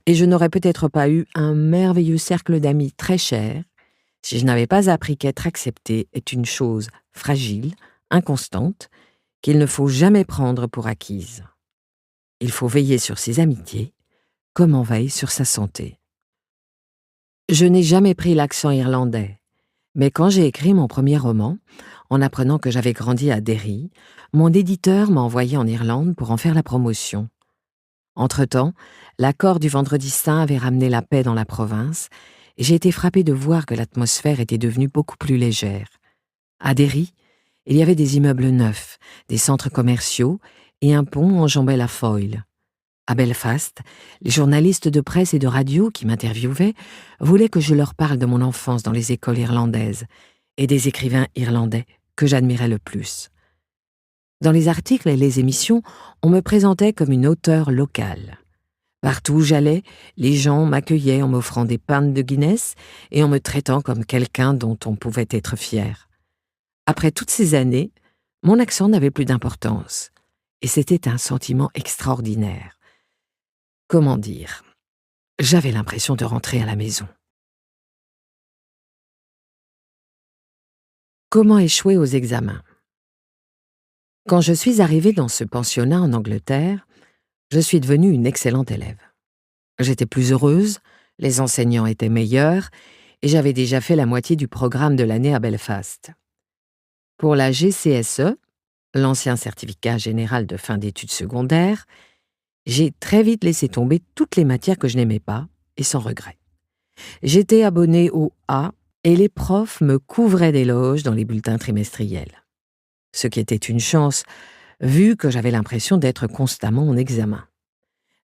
Et je n'aurais peut-être pas eu un merveilleux cercle d'amis très chers si je n'avais pas appris qu'être accepté est une chose fragile, inconstante, qu'il ne faut jamais prendre pour acquise. Il faut veiller sur ses amitiés, comme on veille sur sa santé. Je n'ai jamais pris l'accent irlandais, mais quand j'ai écrit mon premier roman, en apprenant que j'avais grandi à Derry, mon éditeur m'a envoyé en Irlande pour en faire la promotion. Entre-temps, l'accord du Vendredi Saint avait ramené la paix dans la province, et j'ai été frappée de voir que l'atmosphère était devenue beaucoup plus légère. À Derry, Il y avait des immeubles neufs, des centres commerciaux et un pont enjambait la Foyle. À Belfast, les journalistes de presse et de radio qui m'interviewaient voulaient que je leur parle de mon enfance dans les écoles irlandaises et des écrivains irlandais que j'admirais le plus. Dans les articles et les émissions, on me présentait comme une auteure locale. Partout où j'allais, les gens m'accueillaient en m'offrant des pintes de Guinness et en me traitant comme quelqu'un dont on pouvait être fier. Après toutes ces années, mon accent n'avait plus d'importance, et c'était un sentiment extraordinaire. Comment dire? J'avais l'impression de rentrer à la maison. Comment échouer aux examens? Quand je suis arrivée dans ce pensionnat en Angleterre, je suis devenue une excellente élève. J'étais plus heureuse, les enseignants étaient meilleurs, et j'avais déjà fait la moitié du programme de l'année à Belfast. Pour la GCSE, l'ancien certificat général de fin d'études secondaires, j'ai très vite laissé tomber toutes les matières que je n'aimais pas, et sans regret. J'étais abonnée au A, et les profs me couvraient d'éloges dans les bulletins trimestriels. Ce qui était une chance, vu que j'avais l'impression d'être constamment en examen.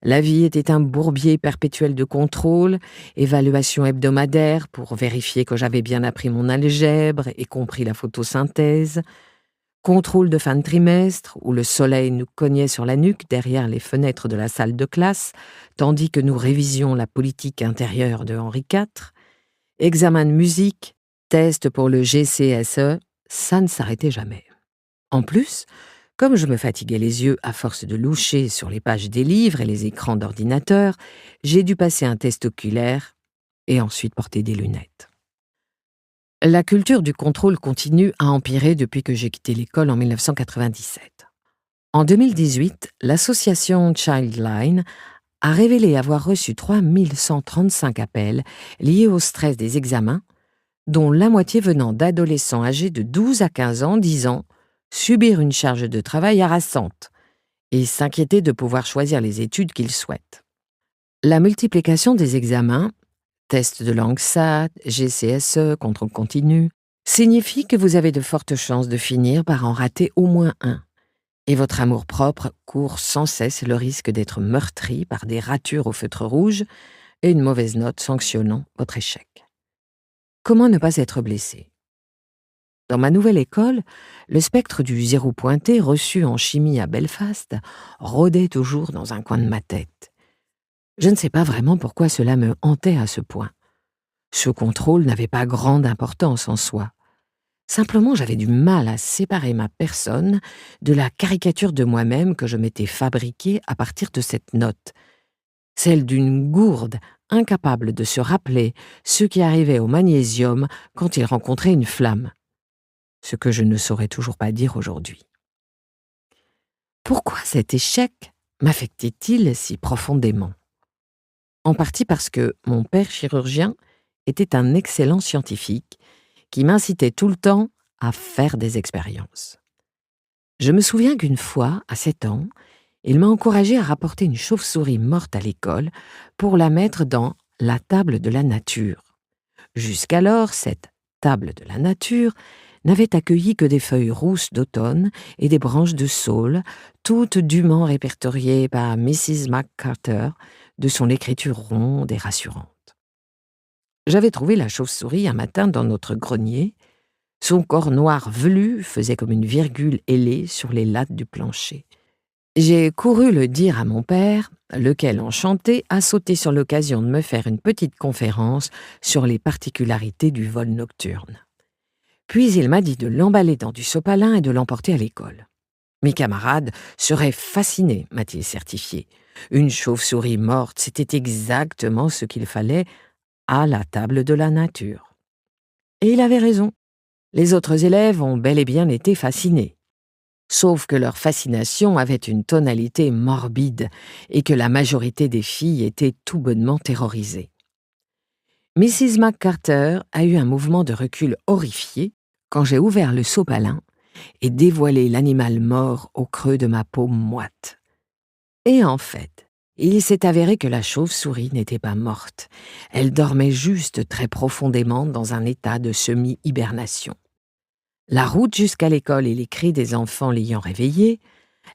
La vie était un bourbier perpétuel de contrôle, évaluation hebdomadaire pour vérifier que j'avais bien appris mon algèbre et compris la photosynthèse, contrôle de fin de trimestre où le soleil nous cognait sur la nuque derrière les fenêtres de la salle de classe, tandis que nous révisions la politique intérieure de Henri IV, examen de musique, test pour le GCSE, ça ne s'arrêtait jamais. En plus, comme je me fatiguais les yeux à force de loucher sur les pages des livres et les écrans d'ordinateur, j'ai dû passer un test oculaire et ensuite porter des lunettes. La culture du contrôle continue à empirer depuis que j'ai quitté l'école en 1997. En 2018, l'association Childline a révélé avoir reçu 3135 appels liés au stress des examens, dont la moitié venant d'adolescents âgés de 12 à 15 ans disant subir une charge de travail harassante et s'inquiéter de pouvoir choisir les études qu'ils souhaitent. La multiplication des examens, tests de langue SAT, GCSE, contrôle continu, signifie que vous avez de fortes chances de finir par en rater au moins un. Et votre amour-propre court sans cesse le risque d'être meurtri par des ratures au feutre rouge et une mauvaise note sanctionnant votre échec. Comment ne pas être blessé? Dans ma nouvelle école, le spectre du zéro pointé reçu en chimie à Belfast rôdait toujours dans un coin de ma tête. Je ne sais pas vraiment pourquoi cela me hantait à ce point. Ce contrôle n'avait pas grande importance en soi. Simplement, j'avais du mal à séparer ma personne de la caricature de moi-même que je m'étais fabriquée à partir de cette note, celle d'une gourde incapable de se rappeler ce qui arrivait au magnésium quand il rencontrait une flamme. Ce que je ne saurais toujours pas dire aujourd'hui. Pourquoi cet échec m'affectait-il si profondément? En partie parce que mon père chirurgien était un excellent scientifique qui m'incitait tout le temps à faire des expériences. Je me souviens qu'une fois, à 7 ans, il m'a encouragée à rapporter une chauve-souris morte à l'école pour la mettre dans la table de la nature. Jusqu'alors, cette table de la nature n'avait accueilli que des feuilles rousses d'automne et des branches de saule, toutes dûment répertoriées par Mrs. McCarter de son écriture ronde et rassurante. J'avais trouvé la chauve-souris un matin dans notre grenier. Son corps noir velu faisait comme une virgule ailée sur les lattes du plancher. J'ai couru le dire à mon père, lequel, enchanté, a sauté sur l'occasion de me faire une petite conférence sur les particularités du vol nocturne. Puis il m'a dit de l'emballer dans du sopalin et de l'emporter à l'école. Mes camarades seraient fascinés, m'a-t-il certifié. Une chauve-souris morte, c'était exactement ce qu'il fallait à la table de la nature. Et il avait raison. Les autres élèves ont bel et bien été fascinés. Sauf que leur fascination avait une tonalité morbide et que la majorité des filles étaient tout bonnement terrorisées. Mrs. McCarter a eu un mouvement de recul horrifié quand j'ai ouvert le sopalin et dévoilé l'animal mort au creux de ma paume moite. Et en fait, il s'est avéré que la chauve-souris n'était pas morte. Elle dormait juste très profondément dans un état de semi-hibernation. La route jusqu'à l'école et les cris des enfants l'ayant réveillée,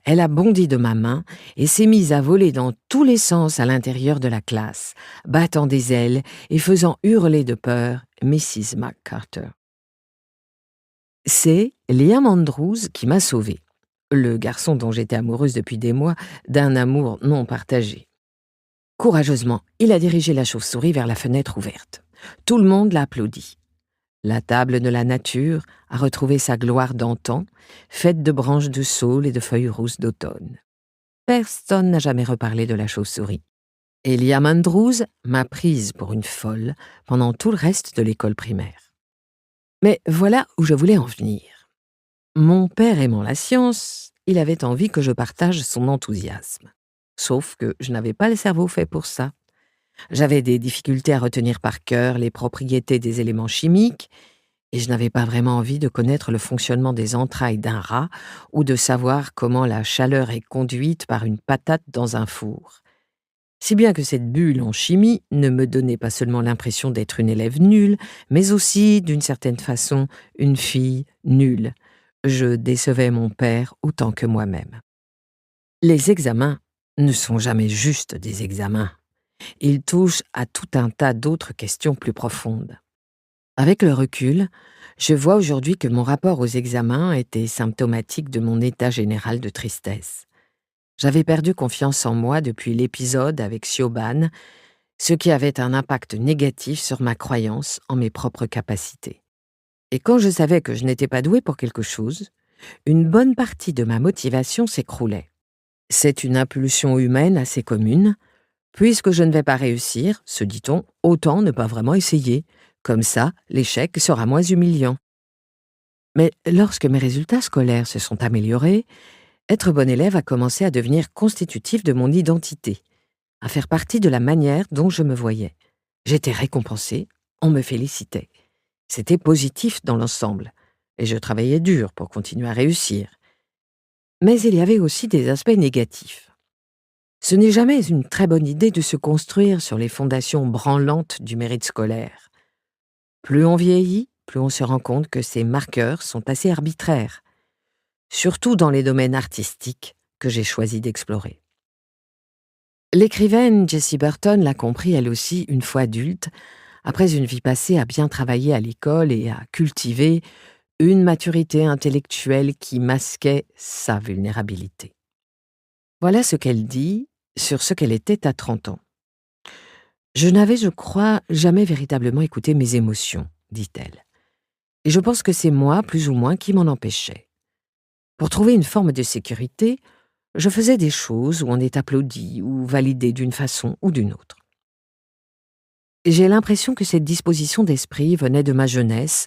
elle a bondi de ma main et s'est mise à voler dans tous les sens à l'intérieur de la classe, battant des ailes et faisant hurler de peur Mrs. McCarter. C'est Liam Andrews qui m'a sauvée, le garçon dont j'étais amoureuse depuis des mois, d'un amour non partagé. Courageusement, il a dirigé la chauve-souris vers la fenêtre ouverte. Tout le monde l'a applaudi. La table de la nature a retrouvé sa gloire d'antan, faite de branches de saule et de feuilles rousses d'automne. Personne n'a jamais reparlé de la chauve-souris. Et Liam Andrews m'a prise pour une folle pendant tout le reste de l'école primaire. Mais voilà où je voulais en venir. Mon père aimant la science, il avait envie que je partage son enthousiasme. Sauf que je n'avais pas le cerveau fait pour ça. J'avais des difficultés à retenir par cœur les propriétés des éléments chimiques et je n'avais pas vraiment envie de connaître le fonctionnement des entrailles d'un rat ou de savoir comment la chaleur est conduite par une patate dans un four. Si bien que cette bulle en chimie ne me donnait pas seulement l'impression d'être une élève nulle, mais aussi, d'une certaine façon, une fille nulle. Je décevais mon père autant que moi-même. Les examens ne sont jamais juste des examens. Ils touchent à tout un tas d'autres questions plus profondes. Avec le recul, je vois aujourd'hui que mon rapport aux examens était symptomatique de mon état général de tristesse. J'avais perdu confiance en moi depuis l'épisode avec Siobhan, ce qui avait un impact négatif sur ma croyance en mes propres capacités. Et quand je savais que je n'étais pas douée pour quelque chose, une bonne partie de ma motivation s'écroulait. C'est une impulsion humaine assez commune. Puisque je ne vais pas réussir, se dit-on, autant ne pas vraiment essayer. Comme ça, l'échec sera moins humiliant. Mais lorsque mes résultats scolaires se sont améliorés, être bon élève a commencé à devenir constitutif de mon identité, à faire partie de la manière dont je me voyais. J'étais récompensée, on me félicitait. C'était positif dans l'ensemble, et je travaillais dur pour continuer à réussir. Mais il y avait aussi des aspects négatifs. Ce n'est jamais une très bonne idée de se construire sur les fondations branlantes du mérite scolaire. Plus on vieillit, plus on se rend compte que ces marqueurs sont assez arbitraires, surtout dans les domaines artistiques que j'ai choisi d'explorer. L'écrivaine Jessie Burton l'a compris elle aussi une fois adulte, après une vie passée à bien travailler à l'école et à cultiver une maturité intellectuelle qui masquait sa vulnérabilité. Voilà ce qu'elle dit sur ce qu'elle était à 30 ans. « Je n'avais, je crois, jamais véritablement écouté mes émotions, dit-elle. Et je pense que c'est moi, plus ou moins, qui m'en empêchais. Pour trouver une forme de sécurité, je faisais des choses où on est applaudi ou validé d'une façon ou d'une autre. J'ai l'impression que cette disposition d'esprit venait de ma jeunesse,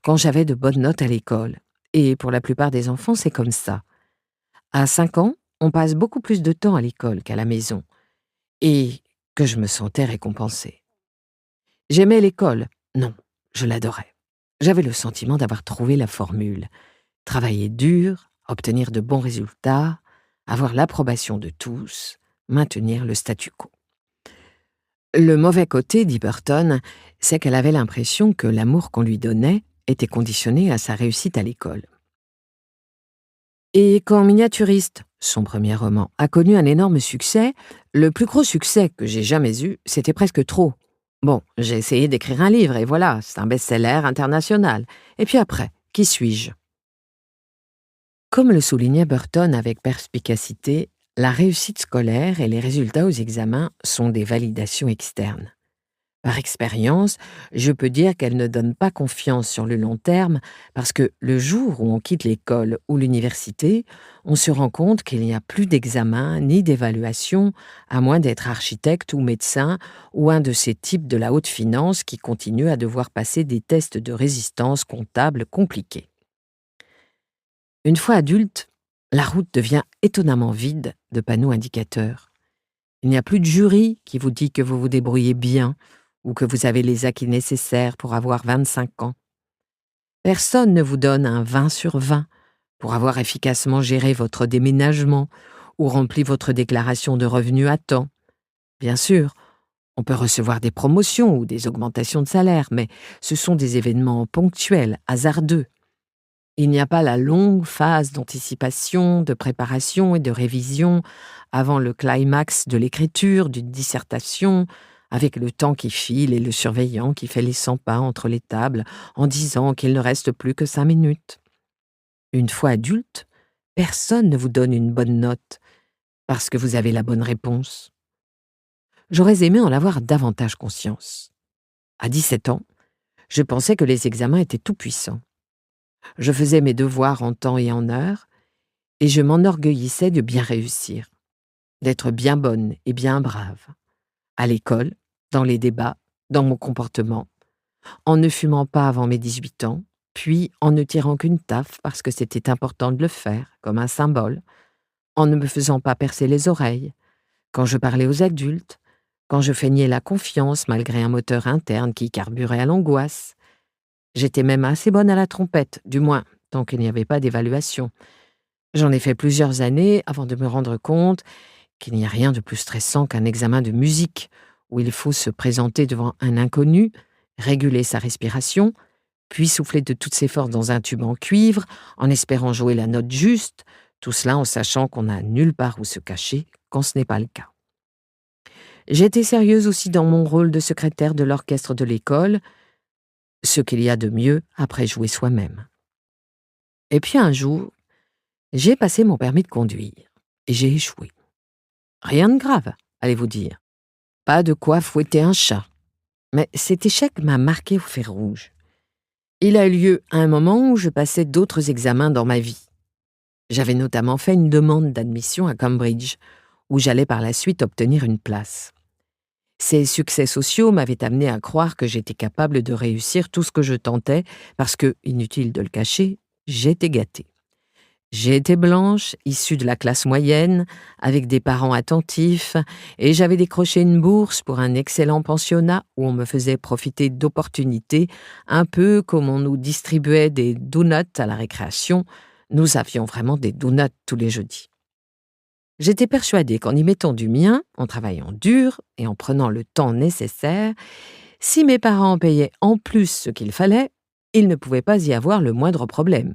quand j'avais de bonnes notes à l'école. Et pour la plupart des enfants, c'est comme ça. À 5 ans, on passe beaucoup plus de temps à l'école qu'à la maison. Et que je me sentais récompensée. J'aimais l'école. Non, je l'adorais. J'avais le sentiment d'avoir trouvé la formule. Travailler dur, obtenir de bons résultats, avoir l'approbation de tous, maintenir le statu quo. Le mauvais côté, dit Burton, c'est qu'elle avait l'impression que l'amour qu'on lui donnait était conditionné à sa réussite à l'école. Et quand Miniaturiste, son premier roman, a connu un énorme succès, le plus gros succès que j'ai jamais eu, c'était presque trop. Bon, j'ai essayé d'écrire un livre et voilà, c'est un best-seller international. Et puis après, qui suis-je ? Comme le soulignait Burton avec perspicacité, la réussite scolaire et les résultats aux examens sont des validations externes. Par expérience, je peux dire qu'elles ne donnent pas confiance sur le long terme parce que le jour où on quitte l'école ou l'université, on se rend compte qu'il n'y a plus d'examen ni d'évaluation, à moins d'être architecte ou médecin ou un de ces types de la haute finance qui continuent à devoir passer des tests de résistance comptable compliqués. Une fois adulte, la route devient étonnamment vide de panneaux indicateurs. Il n'y a plus de jury qui vous dit que vous vous débrouillez bien ou que vous avez les acquis nécessaires pour avoir 25 ans. Personne ne vous donne un 20 sur 20 pour avoir efficacement géré votre déménagement ou rempli votre déclaration de revenus à temps. Bien sûr, on peut recevoir des promotions ou des augmentations de salaire, mais ce sont des événements ponctuels, hasardeux. Il n'y a pas la longue phase d'anticipation, de préparation et de révision avant le climax de l'écriture d'une dissertation, avec le temps qui file et le surveillant qui fait les 100 pas entre les tables en disant qu'il ne reste plus que 5 minutes. Une fois adulte, personne ne vous donne une bonne note parce que vous avez la bonne réponse. J'aurais aimé en avoir davantage conscience. À 17 ans, je pensais que les examens étaient tout-puissants. Je faisais mes devoirs en temps et en heure, et je m'enorgueillissais de bien réussir, d'être bien bonne et bien brave, à l'école, dans les débats, dans mon comportement, en ne fumant pas avant mes 18 ans, puis en ne tirant qu'une taffe parce que c'était important de le faire, comme un symbole, en ne me faisant pas percer les oreilles, quand je parlais aux adultes, quand je feignais la confiance malgré un moteur interne qui carburait à l'angoisse. J'étais même assez bonne à la trompette, du moins, tant qu'il n'y avait pas d'évaluation. J'en ai fait plusieurs années avant de me rendre compte qu'il n'y a rien de plus stressant qu'un examen de musique, où il faut se présenter devant un inconnu, réguler sa respiration, puis souffler de toutes ses forces dans un tube en cuivre, en espérant jouer la note juste, tout cela en sachant qu'on n'a nulle part où se cacher quand ce n'est pas le cas. J'étais sérieuse aussi dans mon rôle de secrétaire de l'orchestre de l'école, ce qu'il y a de mieux après jouer soi-même. Et puis un jour, j'ai passé mon permis de conduire et j'ai échoué. Rien de grave, allez-vous dire. Pas de quoi fouetter un chat. Mais cet échec m'a marqué au fer rouge. Il a eu lieu à un moment où je passais d'autres examens dans ma vie. J'avais notamment fait une demande d'admission à Cambridge, où j'allais par la suite obtenir une place. Ces succès sociaux m'avaient amené à croire que j'étais capable de réussir tout ce que je tentais parce que, inutile de le cacher, j'étais gâtée. J'étais blanche, issue de la classe moyenne, avec des parents attentifs, et j'avais décroché une bourse pour un excellent pensionnat où on me faisait profiter d'opportunités, un peu comme on nous distribuait des donuts à la récréation. Nous avions vraiment des donuts tous les jeudis. J'étais persuadée qu'en y mettant du mien, en travaillant dur et en prenant le temps nécessaire, si mes parents payaient en plus ce qu'il fallait, il ne pouvait pas y avoir le moindre problème.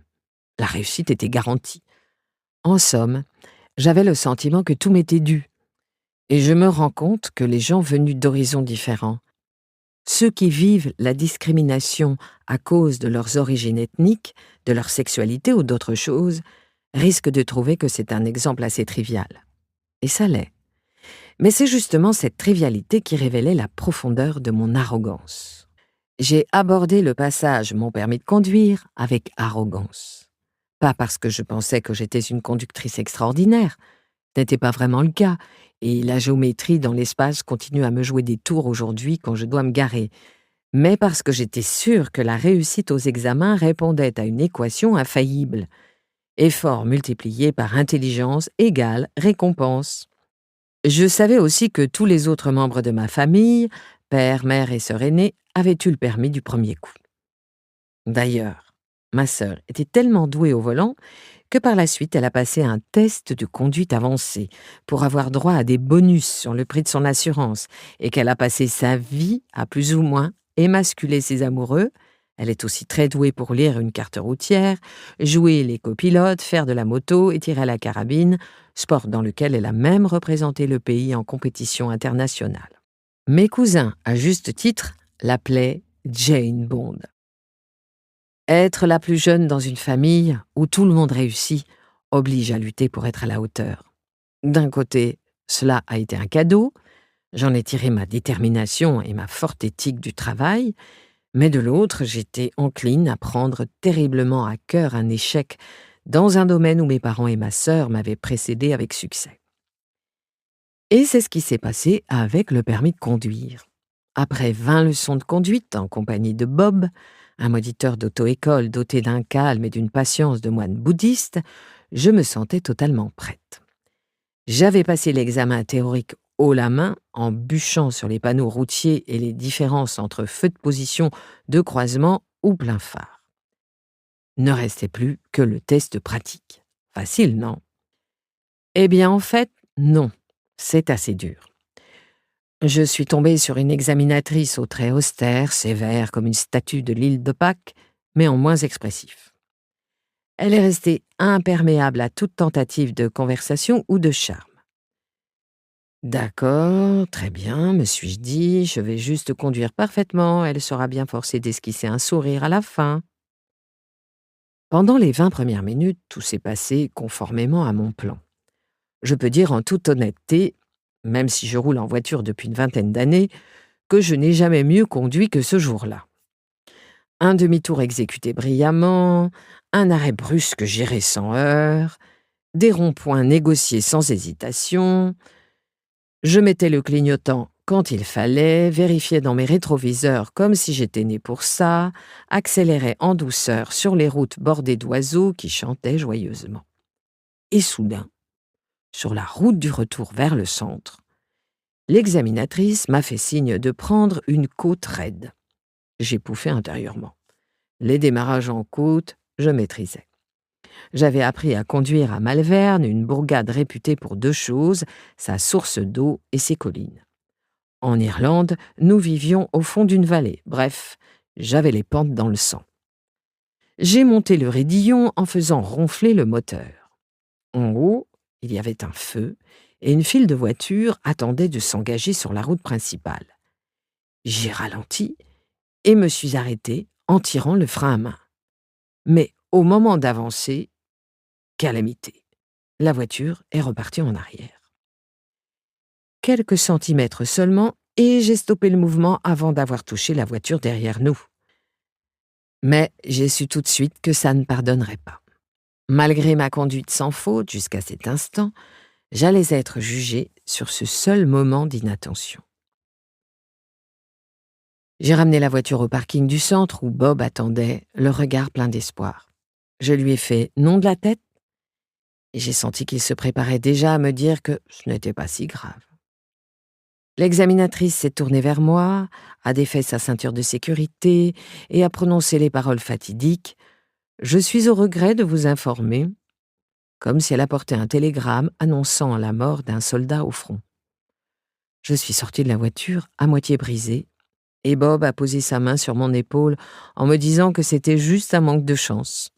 La réussite était garantie. En somme, j'avais le sentiment que tout m'était dû. Et je me rends compte que les gens venus d'horizons différents, ceux qui vivent la discrimination à cause de leurs origines ethniques, de leur sexualité ou d'autres choses, risquent de trouver que c'est un exemple assez trivial. Et ça l'est. Mais c'est justement cette trivialité qui révélait la profondeur de mon arrogance. J'ai abordé le passage mon permis de conduire avec arrogance. Pas parce que je pensais que j'étais une conductrice extraordinaire, ce n'était pas vraiment le cas, et la géométrie dans l'espace continue à me jouer des tours aujourd'hui quand je dois me garer, mais parce que j'étais sûre que la réussite aux examens répondait à une équation infaillible. Effort multiplié par intelligence égale récompense. Je savais aussi que tous les autres membres de ma famille, père, mère et sœur aînée, avaient eu le permis du premier coup. D'ailleurs, ma sœur était tellement douée au volant que par la suite, elle a passé un test de conduite avancée pour avoir droit à des bonus sur le prix de son assurance et qu'elle a passé sa vie à plus ou moins émasculer ses amoureux. Elle est aussi très douée pour lire une carte routière, jouer les copilotes, faire de la moto et tirer à la carabine, sport dans lequel elle a même représenté le pays en compétition internationale. Mes cousins, à juste titre, l'appelaient Jane Bond. Être la plus jeune dans une famille où tout le monde réussit oblige à lutter pour être à la hauteur. D'un côté, cela a été un cadeau, j'en ai tiré ma détermination et ma forte éthique du travail, mais de l'autre, j'étais encline à prendre terriblement à cœur un échec dans un domaine où mes parents et ma sœur m'avaient précédé avec succès. Et c'est ce qui s'est passé avec le permis de conduire. Après 20 leçons de conduite en compagnie de Bob, un moniteur d'auto-école doté d'un calme et d'une patience de moine bouddhiste, je me sentais totalement prête. J'avais passé l'examen théorique haut la main en bûchant sur les panneaux routiers et les différences entre feux de position, de croisement ou plein phare. Ne restait plus que le test pratique. Facile, non? Eh bien, en fait, non. C'est assez dur. Je suis tombée sur une examinatrice aux traits austères, sévère comme une statue de l'île de Pâques, mais en moins expressif. Elle est restée imperméable à toute tentative de conversation ou de charme. D'accord, très bien, me suis-je dit, je vais juste conduire parfaitement, elle sera bien forcée d'esquisser un sourire à la fin. Pendant les 20 premières minutes, tout s'est passé conformément à mon plan. Je peux dire en toute honnêteté, même si je roule en voiture depuis une vingtaine d'années, que je n'ai jamais mieux conduit que ce jour-là. Un demi-tour exécuté brillamment, un arrêt brusque géré sans heurts, des ronds-points négociés sans hésitation. Je mettais le clignotant quand il fallait, vérifiais dans mes rétroviseurs comme si j'étais né pour ça, accélérais en douceur sur les routes bordées d'oiseaux qui chantaient joyeusement. Et soudain, sur la route du retour vers le centre, l'examinatrice m'a fait signe de prendre une côte raide. J'ai pouffé intérieurement. Les démarrages en côte, je maîtrisais. J'avais appris à conduire à Malvern, une bourgade réputée pour deux choses, sa source d'eau et ses collines. En Irlande, nous vivions au fond d'une vallée. Bref, j'avais les pentes dans le sang. J'ai monté le raidillon en faisant ronfler le moteur. En haut, il y avait un feu et une file de voitures attendait de s'engager sur la route principale. J'ai ralenti et me suis arrêté en tirant le frein à main. Mais au moment d'avancer, calamité. La voiture est repartie en arrière. Quelques centimètres seulement et j'ai stoppé le mouvement avant d'avoir touché la voiture derrière nous. Mais j'ai su tout de suite que ça ne pardonnerait pas. Malgré ma conduite sans faute jusqu'à cet instant, j'allais être jugé sur ce seul moment d'inattention. J'ai ramené la voiture au parking du centre où Bob attendait, le regard plein d'espoir. Je lui ai fait non de la tête et j'ai senti qu'il se préparait déjà à me dire que ce n'était pas si grave. L'examinatrice s'est tournée vers moi, a défait sa ceinture de sécurité et a prononcé les paroles fatidiques « Je suis au regret de vous informer », comme si elle apportait un télégramme annonçant la mort d'un soldat au front. Je suis sortie de la voiture, à moitié brisée, et Bob a posé sa main sur mon épaule en me disant que c'était juste un manque de chance.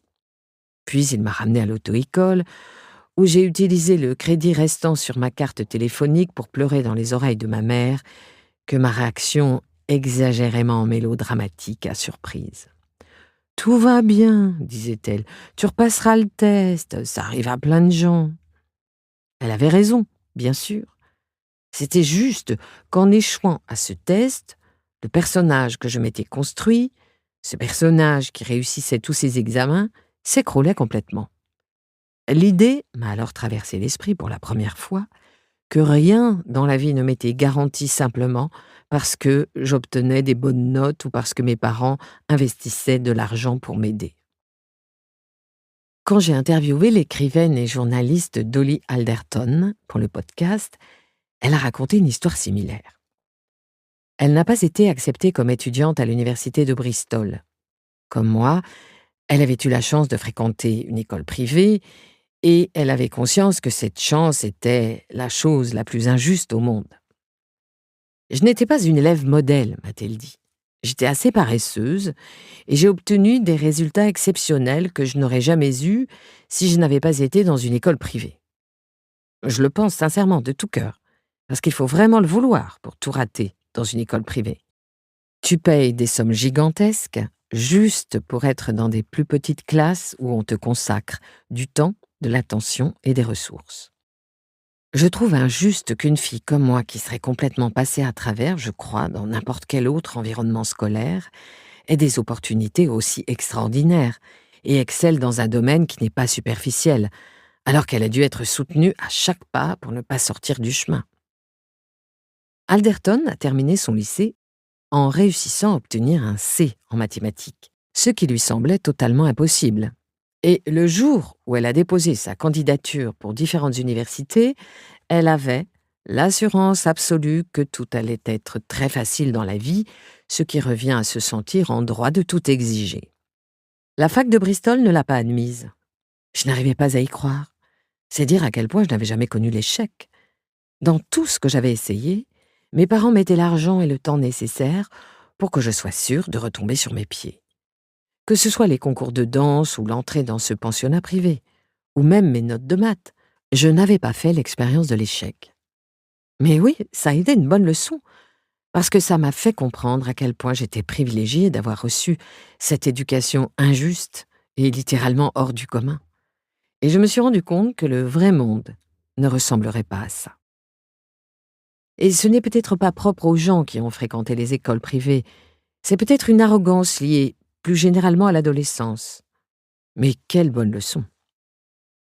Puis il m'a ramenée à l'auto-école, où j'ai utilisé le crédit restant sur ma carte téléphonique pour pleurer dans les oreilles de ma mère, que ma réaction exagérément mélodramatique a surprise. « Tout va bien, disait-elle, tu repasseras le test, ça arrive à plein de gens. » Elle avait raison, bien sûr. C'était juste qu'en échouant à ce test, le personnage que je m'étais construit, ce personnage qui réussissait tous ses examens, s'écroulait complètement. L'idée m'a alors traversé l'esprit pour la première fois que rien dans la vie ne m'était garanti simplement parce que j'obtenais des bonnes notes ou parce que mes parents investissaient de l'argent pour m'aider. Quand j'ai interviewé l'écrivaine et journaliste Dolly Alderton pour le podcast, elle a raconté une histoire similaire. Elle n'a pas été acceptée comme étudiante à l'université de Bristol. Comme moi, elle avait eu la chance de fréquenter une école privée et elle avait conscience que cette chance était la chose la plus injuste au monde. Je n'étais pas une élève modèle, m'a-t-elle dit. J'étais assez paresseuse et j'ai obtenu des résultats exceptionnels que je n'aurais jamais eus si je n'avais pas été dans une école privée. Je le pense sincèrement, de tout cœur, parce qu'il faut vraiment le vouloir pour tout rater dans une école privée. Tu payes des sommes gigantesques juste pour être dans des plus petites classes où on te consacre du temps, de l'attention et des ressources. Je trouve injuste qu'une fille comme moi, qui serait complètement passée à travers, je crois, dans n'importe quel autre environnement scolaire, ait des opportunités aussi extraordinaires et excelle dans un domaine qui n'est pas superficiel, alors qu'elle a dû être soutenue à chaque pas pour ne pas sortir du chemin. Alderton a terminé son lycée en réussissant à obtenir un C en mathématiques, ce qui lui semblait totalement impossible. Et le jour où elle a déposé sa candidature pour différentes universités, elle avait l'assurance absolue que tout allait être très facile dans la vie, ce qui revient à se sentir en droit de tout exiger. La fac de Bristol ne l'a pas admise. Je n'arrivais pas à y croire. C'est dire à quel point je n'avais jamais connu l'échec. Dans tout ce que j'avais essayé, mes parents mettaient l'argent et le temps nécessaires pour que je sois sûre de retomber sur mes pieds. Que ce soit les concours de danse ou l'entrée dans ce pensionnat privé, ou même mes notes de maths, je n'avais pas fait l'expérience de l'échec. Mais oui, ça a été une bonne leçon, parce que ça m'a fait comprendre à quel point j'étais privilégiée d'avoir reçu cette éducation injuste et littéralement hors du commun. Et je me suis rendu compte que le vrai monde ne ressemblerait pas à ça. Et ce n'est peut-être pas propre aux gens qui ont fréquenté les écoles privées, c'est peut-être une arrogance liée plus généralement à l'adolescence. Mais quelle bonne leçon!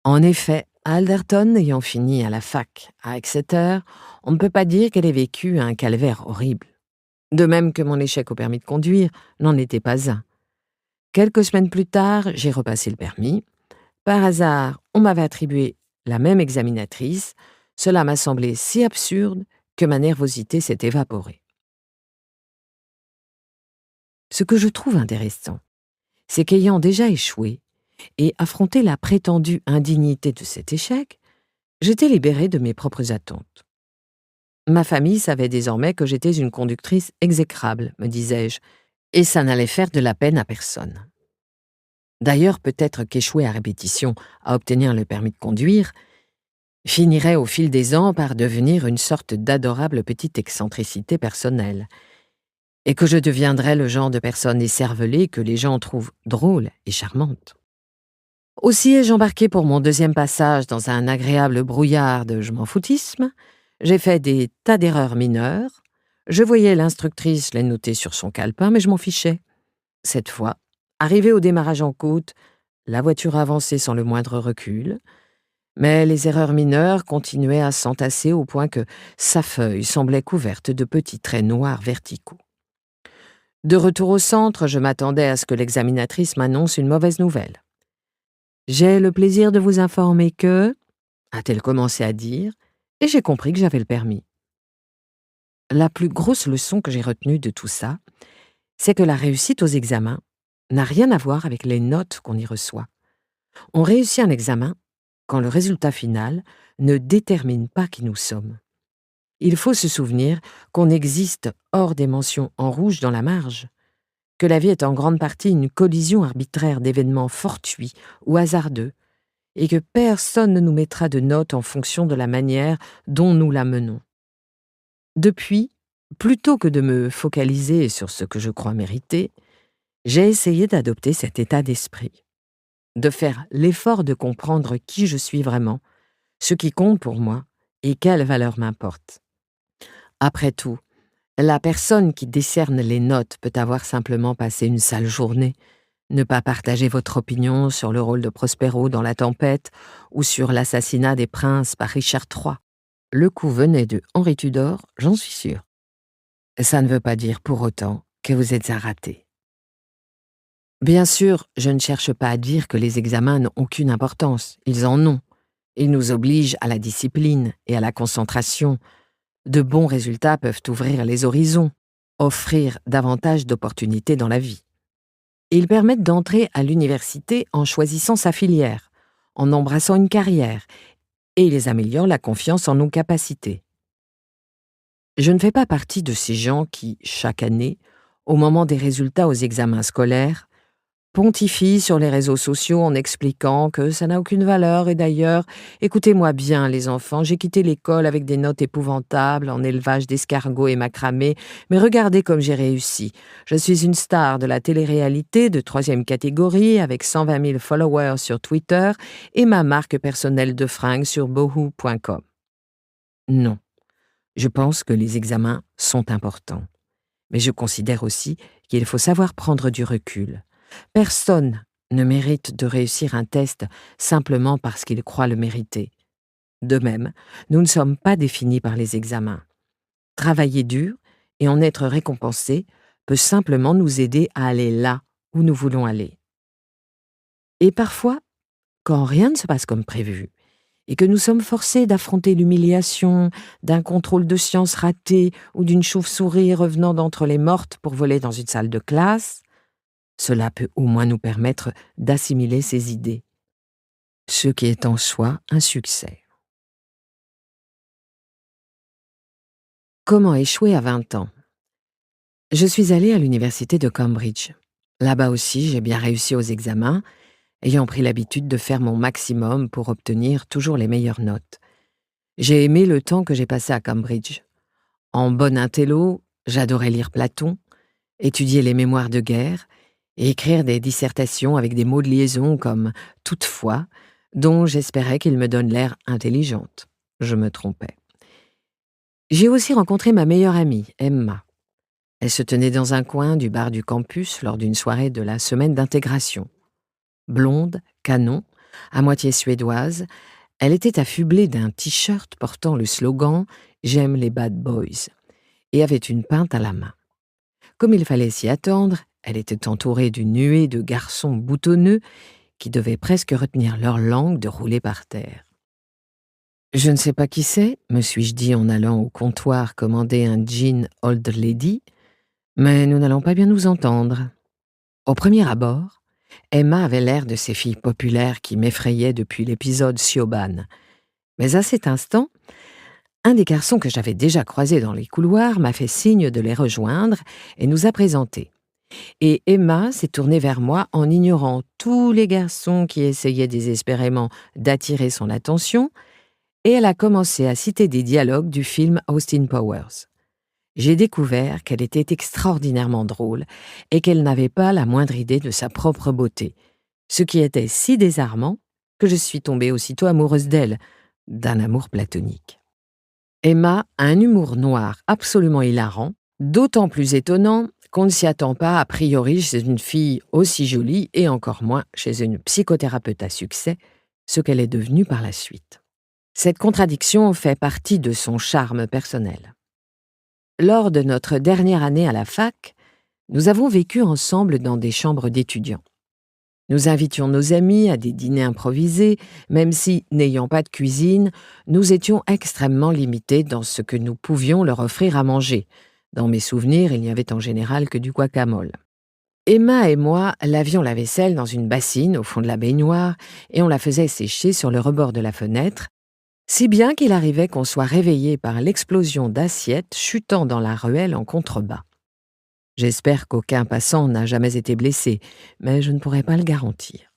En effet, à Alderton, ayant fini à la fac à Exeter, on ne peut pas dire qu'elle ait vécu un calvaire horrible. De même que mon échec au permis de conduire n'en était pas un. Quelques semaines plus tard, j'ai repassé le permis. Par hasard, on m'avait attribué la même examinatrice. Cela m'a semblé si absurde que ma nervosité s'est évaporée. Ce que je trouve intéressant, c'est qu'ayant déjà échoué et affronté la prétendue indignité de cet échec, j'étais libérée de mes propres attentes. Ma famille savait désormais que j'étais une conductrice exécrable, me disais-je, et ça n'allait faire de la peine à personne. D'ailleurs, peut-être qu'échouer à répétition à obtenir le permis de conduire finirait au fil des ans par devenir une sorte d'adorable petite excentricité personnelle, et que je deviendrais le genre de personne écervelée que les gens trouvent drôle et charmante. Aussi ai-je embarqué pour mon deuxième passage dans un agréable brouillard de je m'en foutisme. J'ai fait des tas d'erreurs mineures. Je voyais l'instructrice les noter sur son calepin, mais je m'en fichais. Cette fois, arrivé au démarrage en côte, la voiture avançait sans le moindre recul, mais les erreurs mineures continuaient à s'entasser au point que sa feuille semblait couverte de petits traits noirs verticaux. De retour au centre, je m'attendais à ce que l'examinatrice m'annonce une mauvaise nouvelle. « J'ai le plaisir de vous informer que… » a-t-elle commencé à dire, et j'ai compris que j'avais le permis. La plus grosse leçon que j'ai retenue de tout ça, c'est que la réussite aux examens n'a rien à voir avec les notes qu'on y reçoit. On réussit un examen quand le résultat final ne détermine pas qui nous sommes. Il faut se souvenir qu'on existe hors des mentions en rouge dans la marge, que la vie est en grande partie une collision arbitraire d'événements fortuits ou hasardeux, et que personne ne nous mettra de notes en fonction de la manière dont nous la menons. Depuis, plutôt que de me focaliser sur ce que je crois mériter, j'ai essayé d'adopter cet état d'esprit, de faire l'effort de comprendre qui je suis vraiment, ce qui compte pour moi et quelle valeur m'importe. Après tout, la personne qui décerne les notes peut avoir simplement passé une sale journée, ne pas partager votre opinion sur le rôle de Prospero dans La Tempête ou sur l'assassinat des princes par Richard III. Le coup venait de Henri Tudor, j'en suis sûre. Ça ne veut pas dire pour autant que vous êtes un raté. Bien sûr, je ne cherche pas à dire que les examens n'ont aucune importance, ils en ont. Ils nous obligent à la discipline et à la concentration. De bons résultats peuvent ouvrir les horizons, offrir davantage d'opportunités dans la vie. Ils permettent d'entrer à l'université en choisissant sa filière, en embrassant une carrière, et ils améliorent la confiance en nos capacités. Je ne fais pas partie de ces gens qui, chaque année, au moment des résultats aux examens scolaires, pontifient sur les réseaux sociaux en expliquant que ça n'a aucune valeur et d'ailleurs, écoutez-moi bien les enfants, j'ai quitté l'école avec des notes épouvantables en élevage d'escargots et macramé, mais regardez comme j'ai réussi. Je suis une star de la télé-réalité de 3e catégorie avec 120 000 followers sur Twitter et ma marque personnelle de fringues sur boohoo.com. Non, je pense que les examens sont importants, mais je considère aussi qu'il faut savoir prendre du recul. Personne ne mérite de réussir un test simplement parce qu'il croit le mériter. De même, nous ne sommes pas définis par les examens. Travailler dur et en être récompensé peut simplement nous aider à aller là où nous voulons aller. Et parfois, quand rien ne se passe comme prévu, et que nous sommes forcés d'affronter l'humiliation d'un contrôle de sciences raté ou d'une chauve-souris revenant d'entre les mortes pour voler dans une salle de classe, cela peut au moins nous permettre d'assimiler ces idées, ce qui est en soi un succès. Comment échouer à 20 ans? Je suis allée à l'université de Cambridge. Là-bas aussi, j'ai bien réussi aux examens, ayant pris l'habitude de faire mon maximum pour obtenir toujours les meilleures notes. J'ai aimé le temps que j'ai passé à Cambridge. En bon intello, j'adorais lire Platon, étudier les mémoires de guerre et écrire des dissertations avec des mots de liaison comme « toutefois », dont j'espérais qu'ils me donnent l'air intelligente. Je me trompais. J'ai aussi rencontré ma meilleure amie, Emma. Elle se tenait dans un coin du bar du campus lors d'une soirée de la semaine d'intégration. Blonde, canon, à moitié suédoise, elle était affublée d'un t-shirt portant le slogan « J'aime les bad boys » et avait une pinte à la main. Comme il fallait s'y attendre, elle était entourée d'une nuée de garçons boutonneux qui devaient presque retenir leur langue de rouler par terre. « Je ne sais pas qui c'est », me suis-je dit en allant au comptoir commander un gin Old Lady, mais nous n'allons pas bien nous entendre. Au premier abord, Emma avait l'air de ces filles populaires qui m'effrayaient depuis l'épisode Siobhan. Mais à cet instant, un des garçons que j'avais déjà croisé dans les couloirs m'a fait signe de les rejoindre et nous a présentés. Et Emma s'est tournée vers moi en ignorant tous les garçons qui essayaient désespérément d'attirer son attention, et elle a commencé à citer des dialogues du film Austin Powers. J'ai découvert qu'elle était extraordinairement drôle et qu'elle n'avait pas la moindre idée de sa propre beauté, ce qui était si désarmant que je suis tombée aussitôt amoureuse d'elle, d'un amour platonique. Emma a un humour noir absolument hilarant, d'autant plus étonnant qu'on ne s'y attend pas a priori chez une fille aussi jolie et encore moins chez une psychothérapeute à succès, ce qu'elle est devenue par la suite. Cette contradiction fait partie de son charme personnel. Lors de notre dernière année à la fac, nous avons vécu ensemble dans des chambres d'étudiants. Nous invitions nos amis à des dîners improvisés, même si, n'ayant pas de cuisine, nous étions extrêmement limités dans ce que nous pouvions leur offrir à manger. Dans mes souvenirs, il n'y avait en général que du guacamole. Emma et moi lavions la vaisselle dans une bassine au fond de la baignoire et on la faisait sécher sur le rebord de la fenêtre, si bien qu'il arrivait qu'on soit réveillé par l'explosion d'assiettes chutant dans la ruelle en contrebas. J'espère qu'aucun passant n'a jamais été blessé, mais je ne pourrais pas le garantir.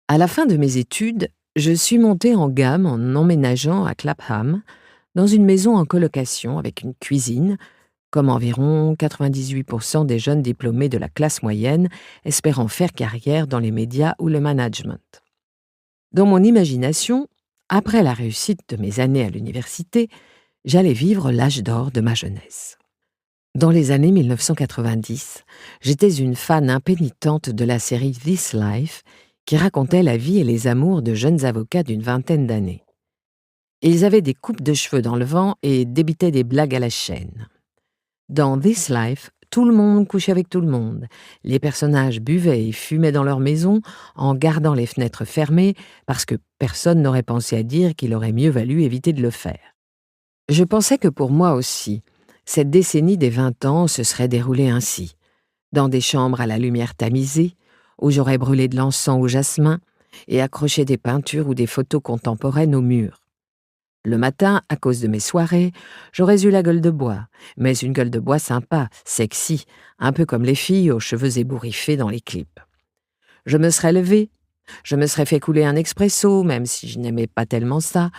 À la fin de mes études, je suis montée en gamme en emménageant à Clapham, dans une maison en colocation avec une cuisine, comme environ 98% des jeunes diplômés de la classe moyenne espérant faire carrière dans les médias ou le management. Dans mon imagination, après la réussite de mes années à l'université, j'allais vivre l'âge d'or de ma jeunesse. Dans les années 1990, j'étais une fan impénitente de la série This Life, qui racontait la vie et les amours de jeunes avocats d'une vingtaine d'années. Ils avaient des coupes de cheveux dans le vent et débitaient des blagues à la chaîne. Dans This Life, tout le monde couchait avec tout le monde. Les personnages buvaient et fumaient dans leur maison en gardant les fenêtres fermées parce que personne n'aurait pensé à dire qu'il aurait mieux valu éviter de le faire. Je pensais que pour moi aussi, cette décennie des 20 ans se serait déroulée ainsi, dans des chambres à la lumière tamisée, où j'aurais brûlé de l'encens au jasmin et accroché des peintures ou des photos contemporaines au mur. Le matin, à cause de mes soirées, j'aurais eu la gueule de bois, mais une gueule de bois sympa, sexy, un peu comme les filles aux cheveux ébouriffés dans les clips. Je me serais levée, je me serais fait couler un expresso, même si je n'aimais pas tellement ça,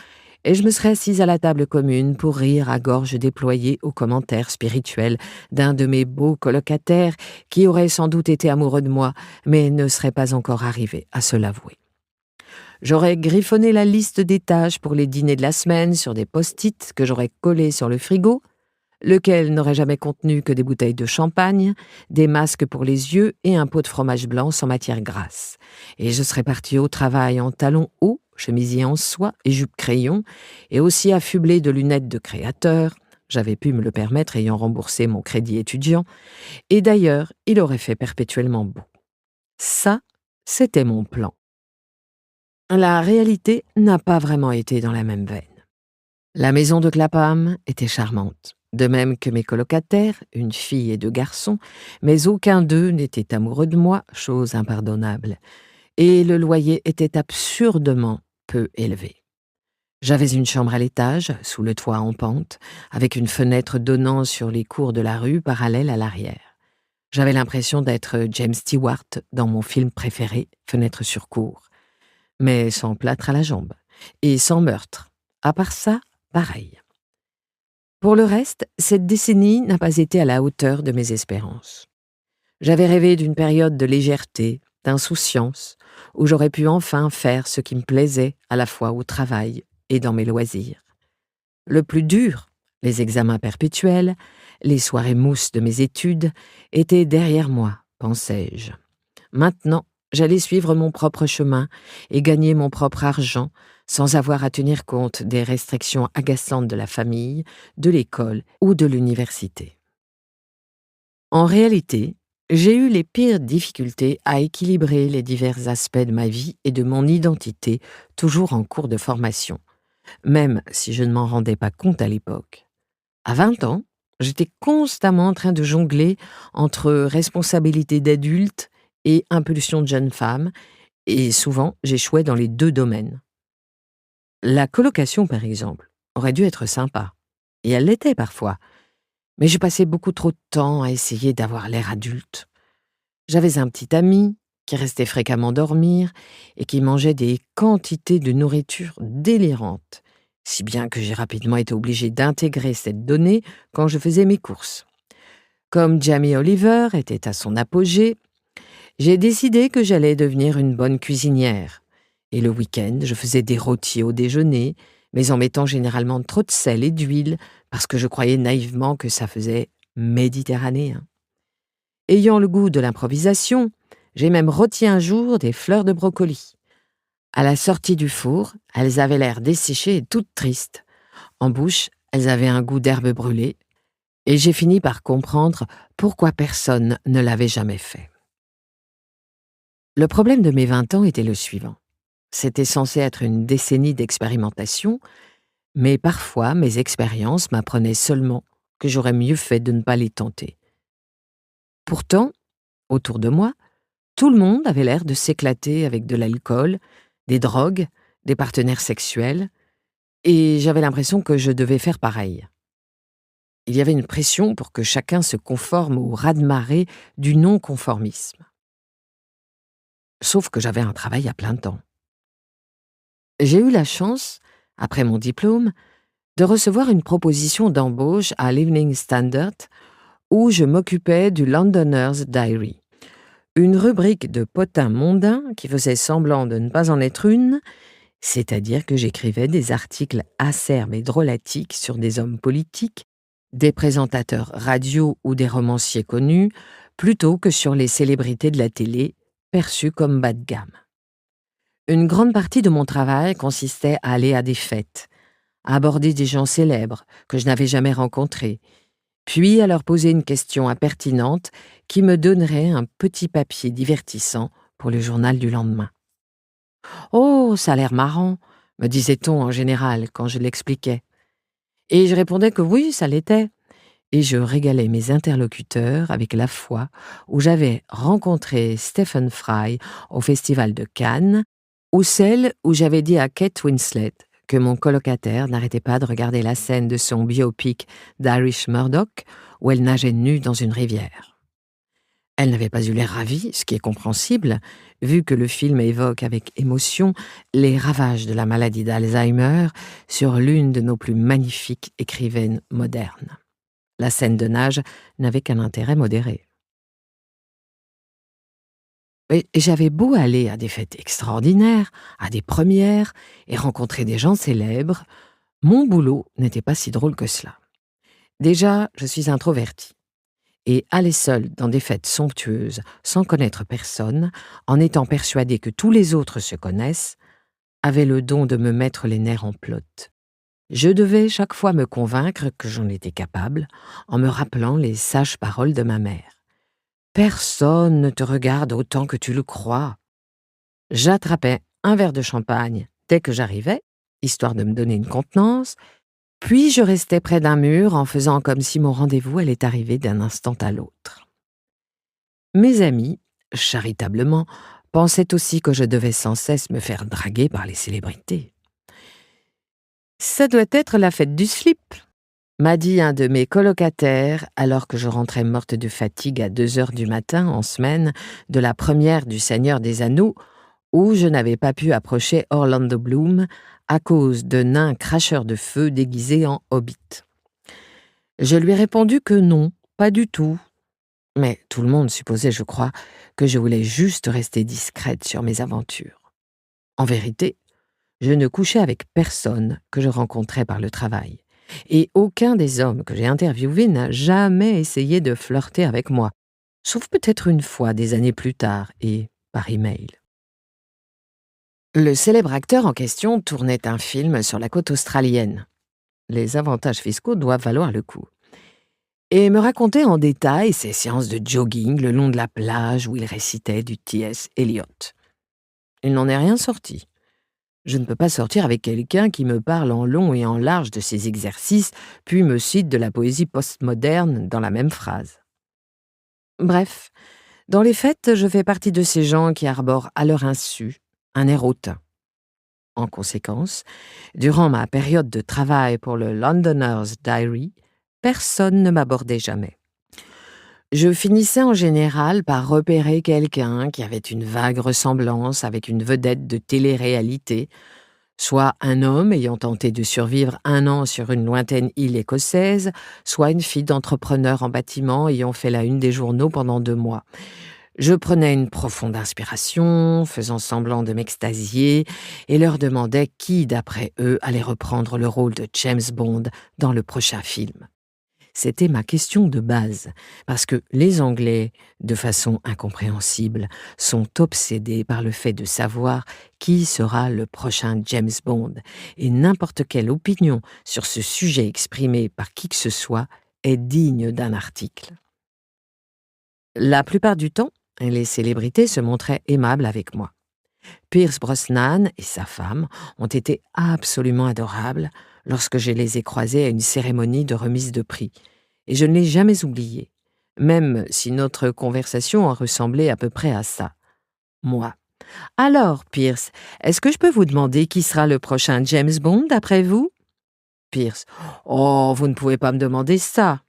et je me serais assise à la table commune pour rire à gorge déployée aux commentaires spirituels d'un de mes beaux colocataires qui aurait sans doute été amoureux de moi, mais ne serait pas encore arrivé à se l'avouer. J'aurais griffonné la liste des tâches pour les dîners de la semaine sur des post-it que j'aurais collés sur le frigo, lequel n'aurait jamais contenu que des bouteilles de champagne, des masques pour les yeux et un pot de fromage blanc sans matière grasse. Et je serais partie au travail en talons hauts, chemisier en soie et jupe crayon, et aussi affublée de lunettes de créateur. J'avais pu me le permettre ayant remboursé mon crédit étudiant. Et d'ailleurs, il aurait fait perpétuellement beau. Ça, c'était mon plan. La réalité n'a pas vraiment été dans la même veine. La maison de Clapham était charmante, de même que mes colocataires, une fille et deux garçons, mais aucun d'eux n'était amoureux de moi, chose impardonnable, et le loyer était absurdement peu élevé. J'avais une chambre à l'étage, sous le toit en pente, avec une fenêtre donnant sur les cours de la rue parallèle à l'arrière. J'avais l'impression d'être James Stewart dans mon film préféré, Fenêtre sur cour, mais sans plâtre à la jambe et sans meurtre. À part ça, pareil. Pour le reste, cette décennie n'a pas été à la hauteur de mes espérances. J'avais rêvé d'une période de légèreté, d'insouciance, où j'aurais pu enfin faire ce qui me plaisait à la fois au travail et dans mes loisirs. Le plus dur, les examens perpétuels, les soirées mousses de mes études, étaient derrière moi, pensais-je. Maintenant, j'allais suivre mon propre chemin et gagner mon propre argent sans avoir à tenir compte des restrictions agaçantes de la famille, de l'école ou de l'université. En réalité, j'ai eu les pires difficultés à équilibrer les divers aspects de ma vie et de mon identité, toujours en cours de formation, même si je ne m'en rendais pas compte à l'époque. À 20 ans, j'étais constamment en train de jongler entre responsabilité d'adulte et impulsion de jeune femme, et souvent j'échouais dans les deux domaines. La colocation, par exemple, aurait dû être sympa, et elle l'était parfois, mais je passais beaucoup trop de temps à essayer d'avoir l'air adulte. J'avais un petit ami qui restait fréquemment dormir et qui mangeait des quantités de nourriture délirantes, si bien que j'ai rapidement été obligée d'intégrer cette donnée quand je faisais mes courses. Comme Jamie Oliver était à son apogée, j'ai décidé que j'allais devenir une bonne cuisinière. Et le week-end, je faisais des rôtis au déjeuner, mais en mettant généralement trop de sel et d'huile, parce que je croyais naïvement que ça faisait méditerranéen. Ayant le goût de l'improvisation, j'ai même rôti un jour des fleurs de brocoli. À la sortie du four, elles avaient l'air desséchées et toutes tristes. En bouche, elles avaient un goût d'herbe brûlée, et j'ai fini par comprendre pourquoi personne ne l'avait jamais fait. Le problème de mes 20 ans était le suivant. C'était censé être une décennie d'expérimentation, mais parfois mes expériences m'apprenaient seulement que j'aurais mieux fait de ne pas les tenter. Pourtant, autour de moi, tout le monde avait l'air de s'éclater avec de l'alcool, des drogues, des partenaires sexuels, et j'avais l'impression que je devais faire pareil. Il y avait une pression pour que chacun se conforme au raz-de-marée du non-conformisme. Sauf que j'avais un travail à plein temps. J'ai eu la chance, après mon diplôme, de recevoir une proposition d'embauche à l'Evening Standard où je m'occupais du Londoners' Diary, une rubrique de potins mondains qui faisait semblant de ne pas en être une, c'est-à-dire que j'écrivais des articles acerbes et drôlatiques sur des hommes politiques, des présentateurs radio ou des romanciers connus, plutôt que sur les célébrités de la télé, perçues comme bas de gamme. Une grande partie de mon travail consistait à aller à des fêtes, à aborder des gens célèbres que je n'avais jamais rencontrés, puis à leur poser une question impertinente qui me donnerait un petit papier divertissant pour le journal du lendemain. « Oh, ça a l'air marrant », me disait-on en général quand je l'expliquais. Et je répondais que oui, ça l'était. Et je régalais mes interlocuteurs avec la fois où j'avais rencontré Stephen Fry au Festival de Cannes, ou celle où j'avais dit à Kate Winslet que mon colocataire n'arrêtait pas de regarder la scène de son biopic d'Irish Murdoch où elle nageait nue dans une rivière. Elle n'avait pas eu l'air ravie, ce qui est compréhensible, vu que le film évoque avec émotion les ravages de la maladie d'Alzheimer sur l'une de nos plus magnifiques écrivaines modernes. La scène de nage n'avait qu'un intérêt modéré. Et j'avais beau aller à des fêtes extraordinaires, à des premières, et rencontrer des gens célèbres, mon boulot n'était pas si drôle que cela. Déjà, je suis introvertie. Et aller seule dans des fêtes somptueuses, sans connaître personne, en étant persuadée que tous les autres se connaissent, avait le don de me mettre les nerfs en pelote. Je devais chaque fois me convaincre que j'en étais capable, en me rappelant les sages paroles de ma mère. « Personne ne te regarde autant que tu le crois. » J'attrapais un verre de champagne dès que j'arrivais, histoire de me donner une contenance, puis je restais près d'un mur en faisant comme si mon rendez-vous allait arriver d'un instant à l'autre. Mes amis, charitablement, pensaient aussi que je devais sans cesse me faire draguer par les célébrités. « Ça doit être la fête du slip », m'a dit un de mes colocataires alors que je rentrais morte de fatigue à 2 heures du matin en semaine de la première du Seigneur des Anneaux où je n'avais pas pu approcher Orlando Bloom à cause de nains cracheurs de feu déguisés en hobbits. Je lui ai répondu que non, pas du tout. Mais tout le monde supposait, je crois, que je voulais juste rester discrète sur mes aventures. En vérité, je ne couchais avec personne que je rencontrais par le travail. Et aucun des hommes que j'ai interviewés n'a jamais essayé de flirter avec moi, sauf peut-être une fois des années plus tard et par email. Le célèbre acteur en question tournait un film sur la côte australienne. Les avantages fiscaux doivent valoir le coup. Et me racontait en détail ses séances de jogging le long de la plage où il récitait du T.S. Eliot. Il n'en est rien sorti. Je ne peux pas sortir avec quelqu'un qui me parle en long et en large de ses exercices, puis me cite de la poésie postmoderne dans la même phrase. Bref, dans les faits, je fais partie de ces gens qui arborent à leur insu un air hautain. En conséquence, durant ma période de travail pour le Londoners' Diary, personne ne m'abordait jamais. Je finissais en général par repérer quelqu'un qui avait une vague ressemblance avec une vedette de télé-réalité, soit un homme ayant tenté de survivre 1 an sur une lointaine île écossaise, soit une fille d'entrepreneur en bâtiment ayant fait la une des journaux pendant 2 mois. Je prenais une profonde inspiration, faisant semblant de m'extasier, et leur demandais qui, d'après eux, allait reprendre le rôle de James Bond dans le prochain film. C'était ma question de base, parce que les Anglais, de façon incompréhensible, sont obsédés par le fait de savoir qui sera le prochain James Bond, et n'importe quelle opinion sur ce sujet exprimée par qui que ce soit est digne d'un article. La plupart du temps, les célébrités se montraient aimables avec moi. Pierce Brosnan et sa femme ont été absolument adorables lorsque je les ai croisés à une cérémonie de remise de prix, et je ne l'ai jamais oublié, même si notre conversation a ressemblé à peu près à ça. Moi: « Alors, Pierce, est-ce que je peux vous demander qui sera le prochain James Bond d'après vous ?» Pierce: « Oh, vous ne pouvez pas me demander ça. »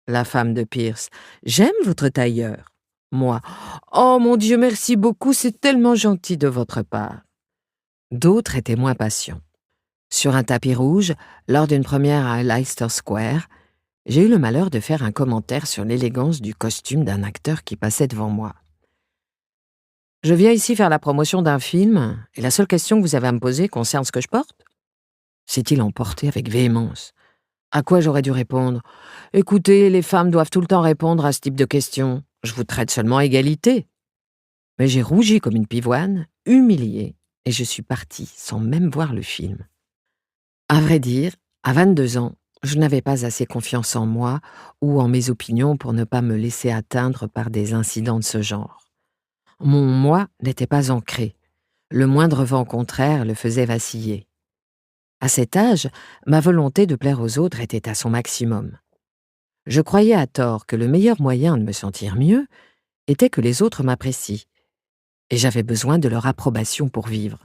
La femme de Pierce: « J'aime votre tailleur. » Moi: « Oh mon Dieu, merci beaucoup, c'est tellement gentil de votre part. » D'autres étaient moins patients. Sur un tapis rouge, lors d'une première à Leicester Square, j'ai eu le malheur de faire un commentaire sur l'élégance du costume d'un acteur qui passait devant moi. « Je viens ici faire la promotion d'un film, et la seule question que vous avez à me poser concerne ce que je porte ?» s'est-il emporté avec véhémence. À quoi j'aurais dû répondre: « Écoutez, les femmes doivent tout le temps répondre à ce type de questions. Je vous traite seulement à égalité. » Mais j'ai rougi comme une pivoine, humiliée, et je suis partie sans même voir le film. À vrai dire, à 22 ans, je n'avais pas assez confiance en moi ou en mes opinions pour ne pas me laisser atteindre par des incidents de ce genre. Mon moi n'était pas ancré. Le moindre vent contraire le faisait vaciller. À cet âge, ma volonté de plaire aux autres était à son maximum. Je croyais à tort que le meilleur moyen de me sentir mieux était que les autres m'apprécient, et j'avais besoin de leur approbation pour vivre.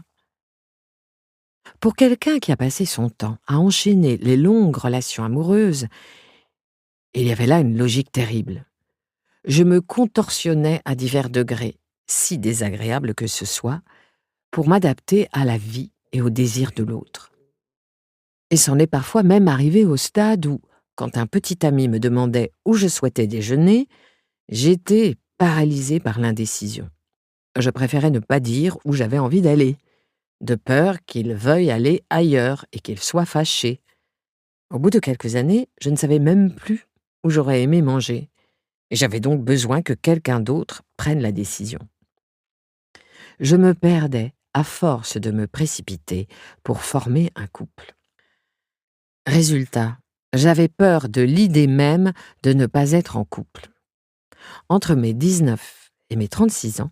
Pour quelqu'un qui a passé son temps à enchaîner les longues relations amoureuses, il y avait là une logique terrible. Je me contorsionnais à divers degrés, si désagréables que ce soit, pour m'adapter à la vie et aux désirs de l'autre. Et c'en est parfois même arrivé au stade où, quand un petit ami me demandait où je souhaitais déjeuner, j'étais paralysée par l'indécision. Je préférais ne pas dire où j'avais envie d'aller, de peur qu'il veuille aller ailleurs et qu'il soit fâché. Au bout de quelques années, je ne savais même plus où j'aurais aimé manger, et j'avais donc besoin que quelqu'un d'autre prenne la décision. Je me perdais à force de me précipiter pour former un couple. Résultat, j'avais peur de l'idée même de ne pas être en couple. Entre mes 19 et mes 36 ans,